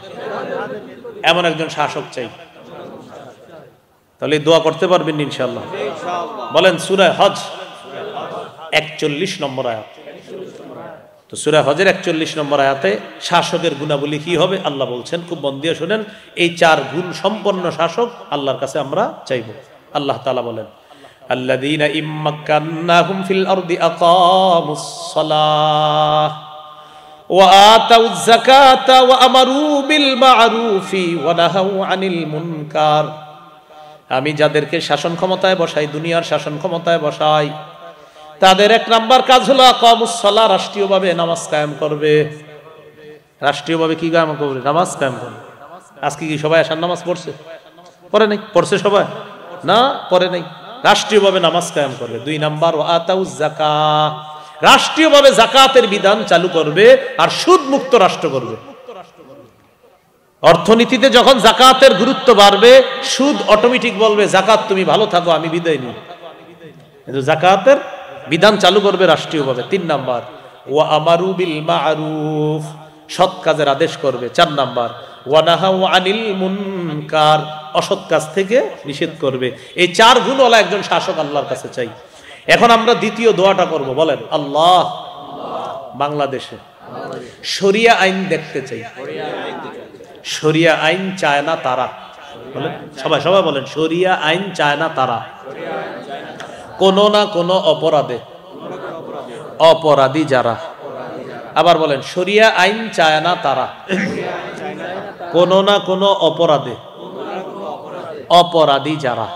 এমন একজন শাসক চাই। তাহলে দোয়া করতে পারবেন ইনশাআল্লাহ? বলেন সূরা হজ 41 নম্বর আয়াত। তো সূরা হজের 41 নম্বর আয়াতে শাসকের গুণাবলী কি হবে আল্লাহ বলছেন, খুব মন দিয়ে শুনেন। এই 4 গুণ সম্পন্ন শাসক আল্লাহর কাছে আমরা চাইব। আল্লাহ তাআলা বলেন, আল্লাযীনা ইম্মাক্কান্নাহুম ফিল আরদি আকামুস সালাহ ওয়া আতাউয যাকাতা ওয়া আমারু বিল মা'রুফি ওয়া নাহাউ আনিল মুনকার, আমি যাদেরকে শাসন ক্ষমতায় বসাই, দুনিয়ার শাসন ক্ষমতায় বসাই, তাদের 1 নাম্বার কাজ হলো আকামুস সালাহ, রাষ্ট্রীয়ভাবে নামাজ কায়েম করবে। রাষ্ট্রীয়ভাবে কি কায়েম করবে? নামাজ কায়েম করবে। আজকে কি সবাই আসার নামাজ পড়ছে? পড়ে নাই? পড়ছে সবাই? না, পড়ে নাই। রাষ্ট্রীয়ভাবে নামাজ কায়েম করবে। 2 নাম্বার ওয়া আতাউয যাকাত, রাষ্ট্রীয়ভাবে যাকাতের বিধান চালু করবে আর সুদ মুক্ত রাষ্ট্র করবে। অর্থনীতিতে যখন যাকাতের গুরুত্ব বাড়বে, সুদ অটোমেটিক বলবে যাকাত তুমি ভালো থাকো, আমি বিদায় নিই। কিন্তু যাকাতের বিধান চালু করবে রাষ্ট্রীয়ভাবে। 3 নাম্বার ওয়া আমারু বিল মা'রুফ, সৎ কাজের আদেশ করবে। 4 নাম্বার ওয়া নাহাউ আনিল মুনকার, অসৎ কাজ থেকে নিষেধ করবে। এই 4 গুণওয়ালা একজন শাসক আল্লাহর কাছে চাই। এখন আমরা দ্বিতীয় দোয়াটা করব। বলেন, আল্লাহ বাংলাদেশে শরিয়া আইন দেখতে চাই। শরিয়া আইন চায় না তারা, বলেন সবাই, সবাই বলেন, শরিয়া আইন চায় না তারা কোন না কোন অপরাধে, অপরাধী যারা। আবার বলেন, শরিয়া আইন চায় না তারা কোন না কোন অপরাধে, অপরাধী যারা।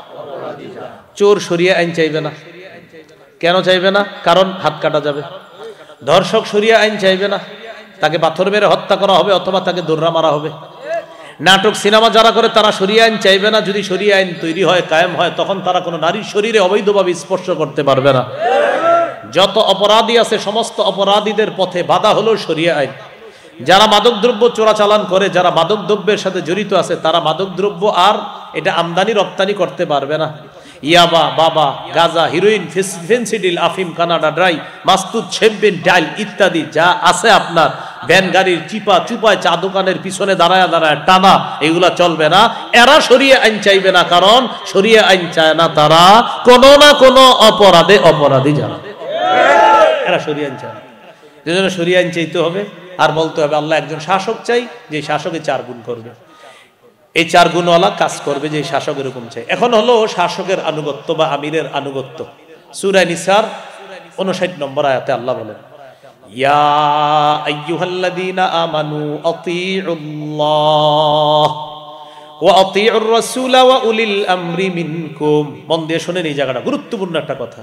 চোর শরিয়া আইন চাইবে না। কেন চাইবে না? কারণ হাত কাটা যাবে। ধর্ষক শরিয়া আইন চাইবে না, তাকে পাথর মেরে হত্যা করা হবে অথবা তাকে দৌড়া মারা হবে। নাটক সিনেমা যারা করে তারা শরিয়া আইন চাইবে না। যদি শরিয়া আইন তৈরি হয়, কায়েম হয়, তখন তারা কোনো নারীর শরীরে অবৈধভাবে স্পর্শ করতে পারবে না। যত অপরাধী আছে সমস্ত অপরাধীদের পথে বাধা হলো শরিয়া আইন। যারা মাদকদ্রব্য চোরাচালান করে, যারা মাদকদ্রব্যের সাথে জড়িত আছে, তারা মাদকদ্রব্য আর এটা আমদানি রপ্তানি করতে পারবে না। ইয়াবা, বাবা, গাজা, হিরোইন, ফেন্সিডিল, আফিম, কানাডা ড্রাই, মাস্তুদ, শেম্পেন, ডাইল ইত্যাদি যা আছে আপনার ভ্যান গাড়ির চিপা চুপায় চা দোকানের পিছনে দাঁড়ায় দাঁড়ায় টানা, এগুলা চলবে না। এরা শরিয়া আইন চাইবে না, কারণ শরিয়া আইন চায় না তারা কোনো না কোনো অপরাধে অপরাধী যারা, এরা শরিয়া আইন চায় না। যেজন্য শরিয়া আইন চাইতে হবে আর বলতে হবে আল্লাহ একজন শাসক চাই, যে শাসকে 4 গুণ করবে, এই 4 গুণওয়ালা কাজ করবে, যে শাসক এরকম চাই। এখন হলো শাসকের আনুগত্য বা আমিরের আনুগত্য। সূরা নিসার 59 নম্বর আয়াতে আল্লাহ বলেন, ইয়া আইয়ুহাল্লাযীনা আমানু আতিউল্লাহ ওয়া আতিউর রাসূলা ওয়া উলিল আমরি মিনকুম। মন দিয়ে শুনেন, এই জায়গাটা গুরুত্বপূর্ণ একটা কথা।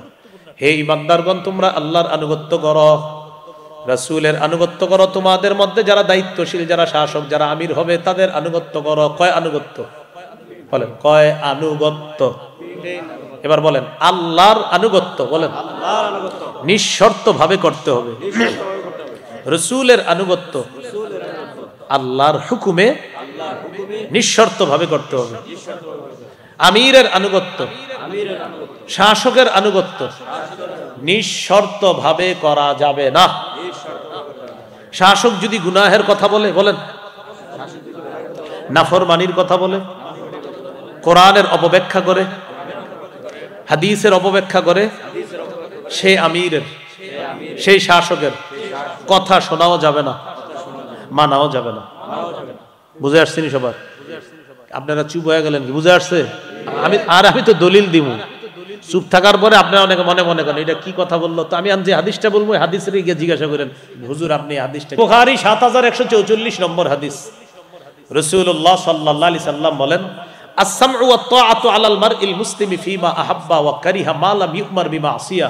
হে ঈমানদারগণ, তোমরা আল্লাহর আনুগত্য করো, রাসূলের আনুগত্য করো, তোমাদের মধ্যে যারা দায়িত্বশীল, যারা শাসক, যারা আমির হবে তাদের আনুগত্য করো। কয় আনুগত্য? বলেন কয় আনুগত্য? এবার বলেন আল্লাহর আনুগত্য। বলেন নিঃশর্ত ভাবে করতে হবে। রাসূলের আনুগত্য আল্লাহর হুকুমে নিঃশর্ত ভাবে করতে হবে। আমিরের আনুগত্য, শাসকের আনুগত্য নিঃশর্ত ভাবে করা যাবে না। শাসক যদি গুনাহের কথা বলে, বলেন নাফরমানির কথা বলে, কোরআনের অপব্যাখ্যা করে, হাদিসের অপব্যাখ্যা করে, সেই আমিরের, সেই শাসকের কথা শোনাও যাবে না, মানাও যাবে না। বুঝে আসছেন সবার? আপনারা চুপ হয়ে গেলেন কি? বুঝে আসছে? আমি তো দলিল দিব। চুপ থাকার পরে আপনারা অনেকে মনে মনে করেন এটা কি কথা বললো, তো আমি যে হাদিসটা বলবো হাদিসের গিয়ে জিজ্ঞাসা করেন, হুজুর আপনি হাদিসটা। বুখারী 7144 নম্বর হাদিস, রাসূলুল্লাহ সাল্লাল্লাহু আলাইহি সাল্লাম বলেন, আস-সামউ ওয়াত তাআতু আলাল মারইল মুসলিমি ফীমা আহাব্বা ওয়া কারিহা মা লাম ইউমার বিমাসিয়া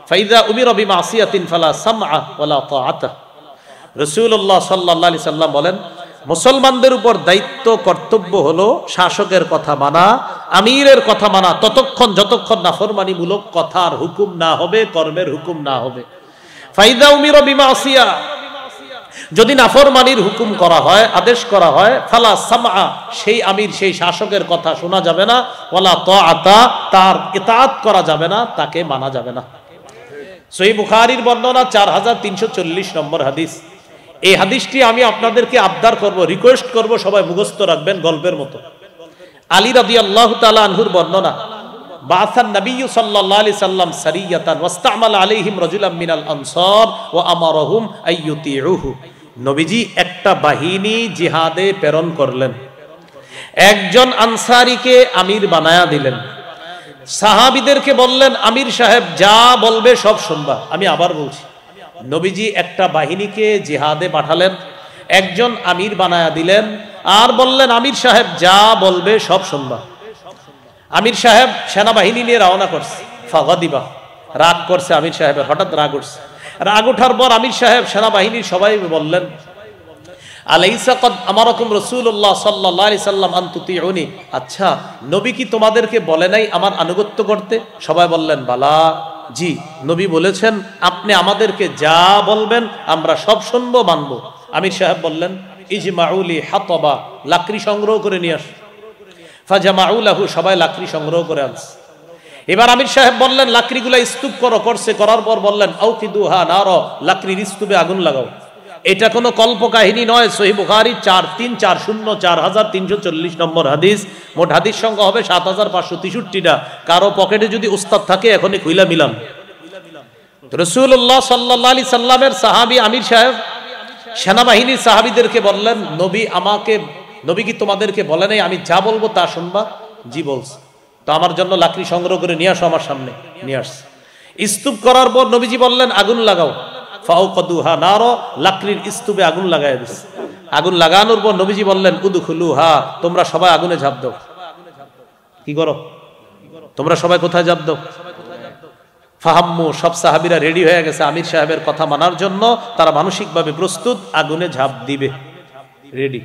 ফাইযা উমিরা বিমাসিয়াতিন ফালা সামআ ওয়ালা তাআতা। রাসূলুল্লাহ সাল্লাল্লাহু আলাইহি সাল্লাম বলেন, মুসলমানদের উপর দায়িত্ব কর্তব্য হলো শাসকের কথা মানা, আমিরের কথা মানা, ততক্ষণ যতক্ষণ নাফরমানিমূলক কথার হুকুম না হবে, কর্মের হুকুম না হবে। ফাইদা উমিরা বিমাসিয়া, যদি নাফরমানির হুকুম করা হয়, আদেশ করা হয়, ফালা সামআ, সেই আমির সেই শাসকের কথা শোনা যাবে না, ওয়ালা তাআতা, তার ইতাআত করা যাবে না, তাকে মানা যাবে না। সহিহ বুখারীর বর্ণনা 4340 নম্বর হাদিস। এই হাদিসটি আমি আপনাদেরকে আবদার করব, রিকোয়েস্ট করব, সবাই মুখস্থ রাখবেন গল্পের মতো। আলী রাদিয়াল্লাহু তাআলা আনহুর বর্ণনা, বাআসান নবিয়্যু সাল্লাল্লাহু আলাইহি সাল্লাম সারিয়াতান ওয়াস্তা'মালা আলাইহিম রাজুলাম মিনাল আনসার ওয়া আমারাহুম আইয়ুতিউহু। নবীজি একটা বাহিনী জিহাদে প্রেরণ করলেন, একজন আনসারীকে আমির বানায়া দিলেন, সাহাবীদেরকে বললেন আমির সাহেব যা বলবে সব শুনবা। আমি আবার বলছি, নবীজি একটা বাহিনীকে জিহাদে পাঠালেন, একজন আমির বানায়া দিলেন, আর বললেন আমির সাহেব যা বলবে সব শুনবা। আমির সাহেব সেনাবাহিনী নিয়ে রওনা করছে, ফাগাদিবা, রাগ করছে আমির সাহেবের, হঠাৎ রাগ উঠছে। রাগ ওঠার পর আমির সাহেব সেনাবাহিনীর সবাই বললেন, আলাইসা কদ আমারাকুম রাসূলুল্লাহ সাল্লাল্লাহু আলাইহি সাল্লাম আন তুতিউনি, আচ্ছা নবী কি তোমাদেরকে বলে নাই আমার আনুগত্য করতে? সবাই বললেন বালা, জি নবী বলেছেন আপনি আমাদেরকে যা বলবেন আমরা সব শুনবো, মানবো। আমির সাহেব বললেন ইজমাউলি হাতবা, লাকড়ি সংগ্রহ করে নিয়ে আস। ফাজামাউ লাহু, সবাই লাকড়ি সংগ্রহ করে আনছে। এবার আমির সাহেব বললেন লাকড়িগুলা স্তূপ করো, করছে, করার পর বললেন আউকিদুহা নার, লাকড়ির স্তূপে আগুন লাগাও। এটা কোনো কল্প কাহিনী নয়, সহিহ বুখারী 4340 নম্বর হাদিস। মোট হাদিস সংখ্যা হবে 7563টা। কারো পকেটে যদি উস্তাদ থাকে এখনই খুইলা মিলাম। রাসূলুল্লাহ সাল্লাল্লাহু আলাইহি সাল্লামের সাহাবী আমির সাহেব সেনাবাহিনীর সাহাবীদেরকে বললেন, নবী কি তোমাদেরকে বলে নাই আমি যা বলবো তা শুনবা? জি বলছে। তো আমার জন্য লাকড়ি সংগ্রহ করে নিয়ে আসো, আমার সামনে নিয়ে আসছে। স্তূপ করার পর নবীজি বললেন আগুন লাগাও। ফাউকাদুহা নার, লাকড়ির স্তূপে আগুন লাগায় দিচ্ছে। আগুন লাগানোর পর নবীজি বললেন উদখুলুহা, তোমরা সবাই আগুনে ঝাঁপ দাও। কি করো তোমরা সবাই? কোথায় ঝাঁপ দাও? ফাহাম্মু, সব সাহাবীরা রেডি হয়ে গেছে আমির সাহেবের কথা মানার জন্য, তারা মানসিকভাবে প্রস্তুত, আগুনে ঝাঁপ দিবে, রেডি।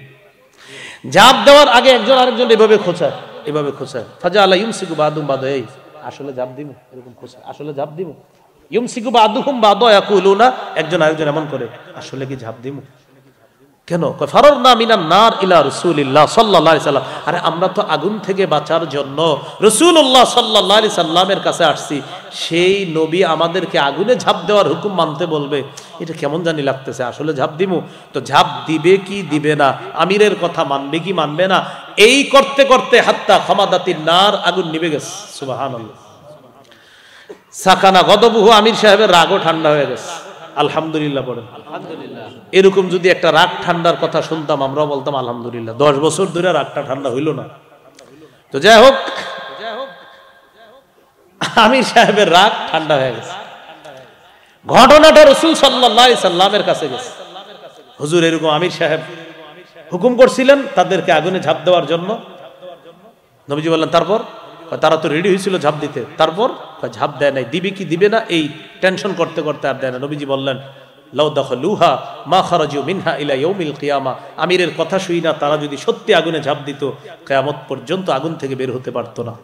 ঝাঁপ দেওয়ার আগে একজন আরেকজন এভাবে খোঁচায়, এভাবে খোঁচায়। ফাজা আলা ইউমসিকু বাদুম বাদ, এই আসলে ঝাঁপ দিব, এরকম খোঁচায়, আসলে ঝাঁপ দিব। ইউমসিকু বাদুহুম বাদা ইয়াকুলুনা, একজন আরেকজন এমন করে, আসলে কি ঝাঁপ দিমু? কেন? ফারারনা মিনান নার ইলা রাসূলিল্লাহ সাল্লাল্লাহু আলাইহি সাল্লাম। আরে আমরা তো আগুন থেকে বাঁচার জন্য রাসূলুল্লাহ সাল্লাল্লাহু আলাইহি সাল্লামের কাছে আসছি, সেই নবী আমাদেরকে আগুনে ঝাঁপ দেওয়ার হুকুম মানতে বলবে, এটা কেমন জানি লাগতেছে, আসলে ঝাঁপ দিমু? তো ঝাঁপ দিবে কি দিবে না, আমিরের কথা মানবে কি মানবে না, এই করতে করতে হাত্তা খামাদাতিন নার, আগুন নিভে গেছে। সুবহানাল্লাহ। সাকানা গদবুহু, আমির সাহেবের রাগও ঠান্ডা হয়ে গেছে। আলহামদুলিল্লাহ পড়েন। এরকম যদি একটা রাগ ঠান্ডার কথা শুনতাম, আমরা বলতাম আলহামদুলিল্লাহ। 10 বছর ধরে রাগটা ঠান্ডা হইল না। তো যাই হোক, আমির সাহেবের রাগ ঠান্ডা হয়ে গেছে। ঘটনাটা রাসূল সাল্লাল্লাহু আলাইহি সাল্লামের কাছে গেছে, হুজুর এরকম আমির সাহেব হুকুম করছিলেন তাদেরকে আগুনে ঝাঁপ দেওয়ার জন্য। নবীজি বললেন তারপর? তারা তো রেডি হয়েছিল ঝাঁপ দিতে, তারপর? ঝাঁপ দেয় নাই, দিবে কি দিবে না এই টেনশন করতে করতে আর দেয় না। নবীজি বললেন লাউ দাখালুহা মা খারাজু মিনহা ইলা ইয়াউমিল কিয়ামা, আমিরের কথা শুই না তারা যদি সত্যি আগুনে ঝাঁপ দিত, কিয়ামত পর্যন্ত আগুন থেকে বের হতে পারতো না।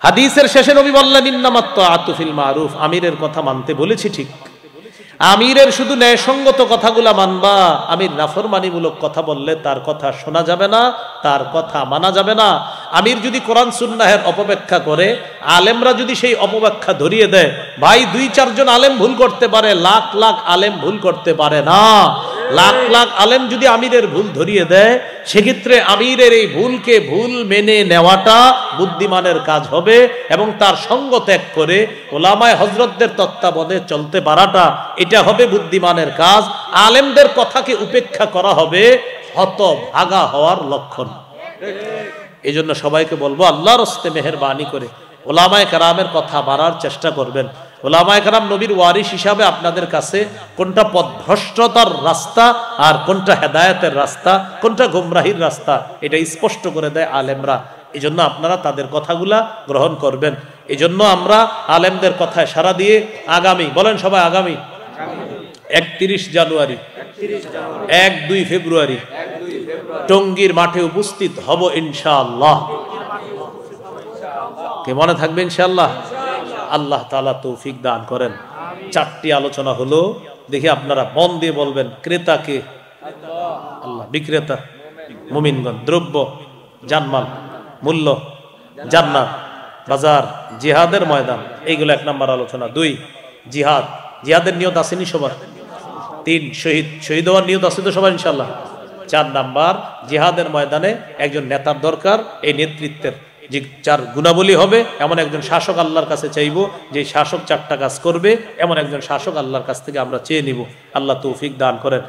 হাদিসের শেষে নবী বললেন ইন্নামাত তাআতু ফিল মারুফ, আমিরের কথা মানতে বলেছি ঠিক, আমিরের শুধু ন্যায়সঙ্গত কথাগুলা মানবা, আমির নাফরমানিমূলক কথা বললে তার কথা শোনা যাবে না, তার কথা মানা যাবে না। আমির যদি কোরআন সুন্নাহের অপব্যাখ্যা করে, আলেমরা যদি সেই অপব্যাখ্যা ধরিয়ে দেয়, ভাই 2-4 জন আলেম ভুল করতে পারে, লাখ লাখ আলেম ভুল করতে পারে না। লাখ লাখ আলেম যদি আমিরের ভুল ধরিয়ে দেয়, সেক্ষেত্রে আমিরের এই ভুলকে ভুল মেনে নেওয়াটা বুদ্ধিমানের কাজ হবে, এবং তার সঙ্গ ত্যাগ করে ওলামায়ে হযরতদের তত্ত্বাবধানে চলতে পারাটা, এটা হবে বুদ্ধিমানের কাজ। আলেমদের কথাকে উপেক্ষা করা হবে হতভাগা হওয়ার লক্ষণ। এই জন্য সবাইকে বলবো, আল্লাহর হস্তে মেহেরবানি করে ওলামায়ে কেরামের কথা মানার চেষ্টা করবেন। ওলামায়ে কেরাম নবীর ওয়ারিস হিসাবে আপনাদের কাছে কোনটা পথভ্রষ্টতার রাস্তা আর কোনটা হেদায়েতের রাস্তা, কোনটা গুমরাহির রাস্তা, এটা স্পষ্ট করে দেয় আলেমরা। এই জন্য আপনারা তাদের কথাগুলা গ্রহণ করবেন। এই জন্য আমরা আলেমদের কথায় সাড়া দিয়ে আগামী, বলেন সবাই, আগামী 31 জানুয়ারি, 1-2 ফেব্রুয়ারি টঙ্গীর মাঠে উপস্থিত হব ইনশাআল্লাহ। কে মনে থাকবে ইনশাআল্লাহ? আল্লাহ তাআলা তৌফিক দান করেন। 4টি আলোচনা হলো, দেখি আপনারা মন দিয়ে বলবেন। ক্রেতা কে? আল্লাহ। বিক্রেতা মুমিনগণ। দ্রব্য, জানমাল, মূল্য, জান্নাত, বাজার, জিহাদের ময়দান, এইগুলো 1 নম্বর আলোচনা। 2 জিহাদ, জিহাদের নিয়ত আসেনি সবার? 3 শহীদ হওয়ার নিয়ত আছে তো সবার ইনশাআল্লাহ? 4 নাম্বার, জিহাদের ময়দানে একজন নেতার দরকার, এই নেতৃত্বের যে 4 গুণাবলী হবে, এমন একজন শাসক আল্লাহর কাছে চাইবো, যে শাসক 4টা কাজ করবে, এমন একজন শাসক আল্লাহর কাছ থেকে আমরা চেয়ে নিব। আল্লাহ তৌফিক দান করেন।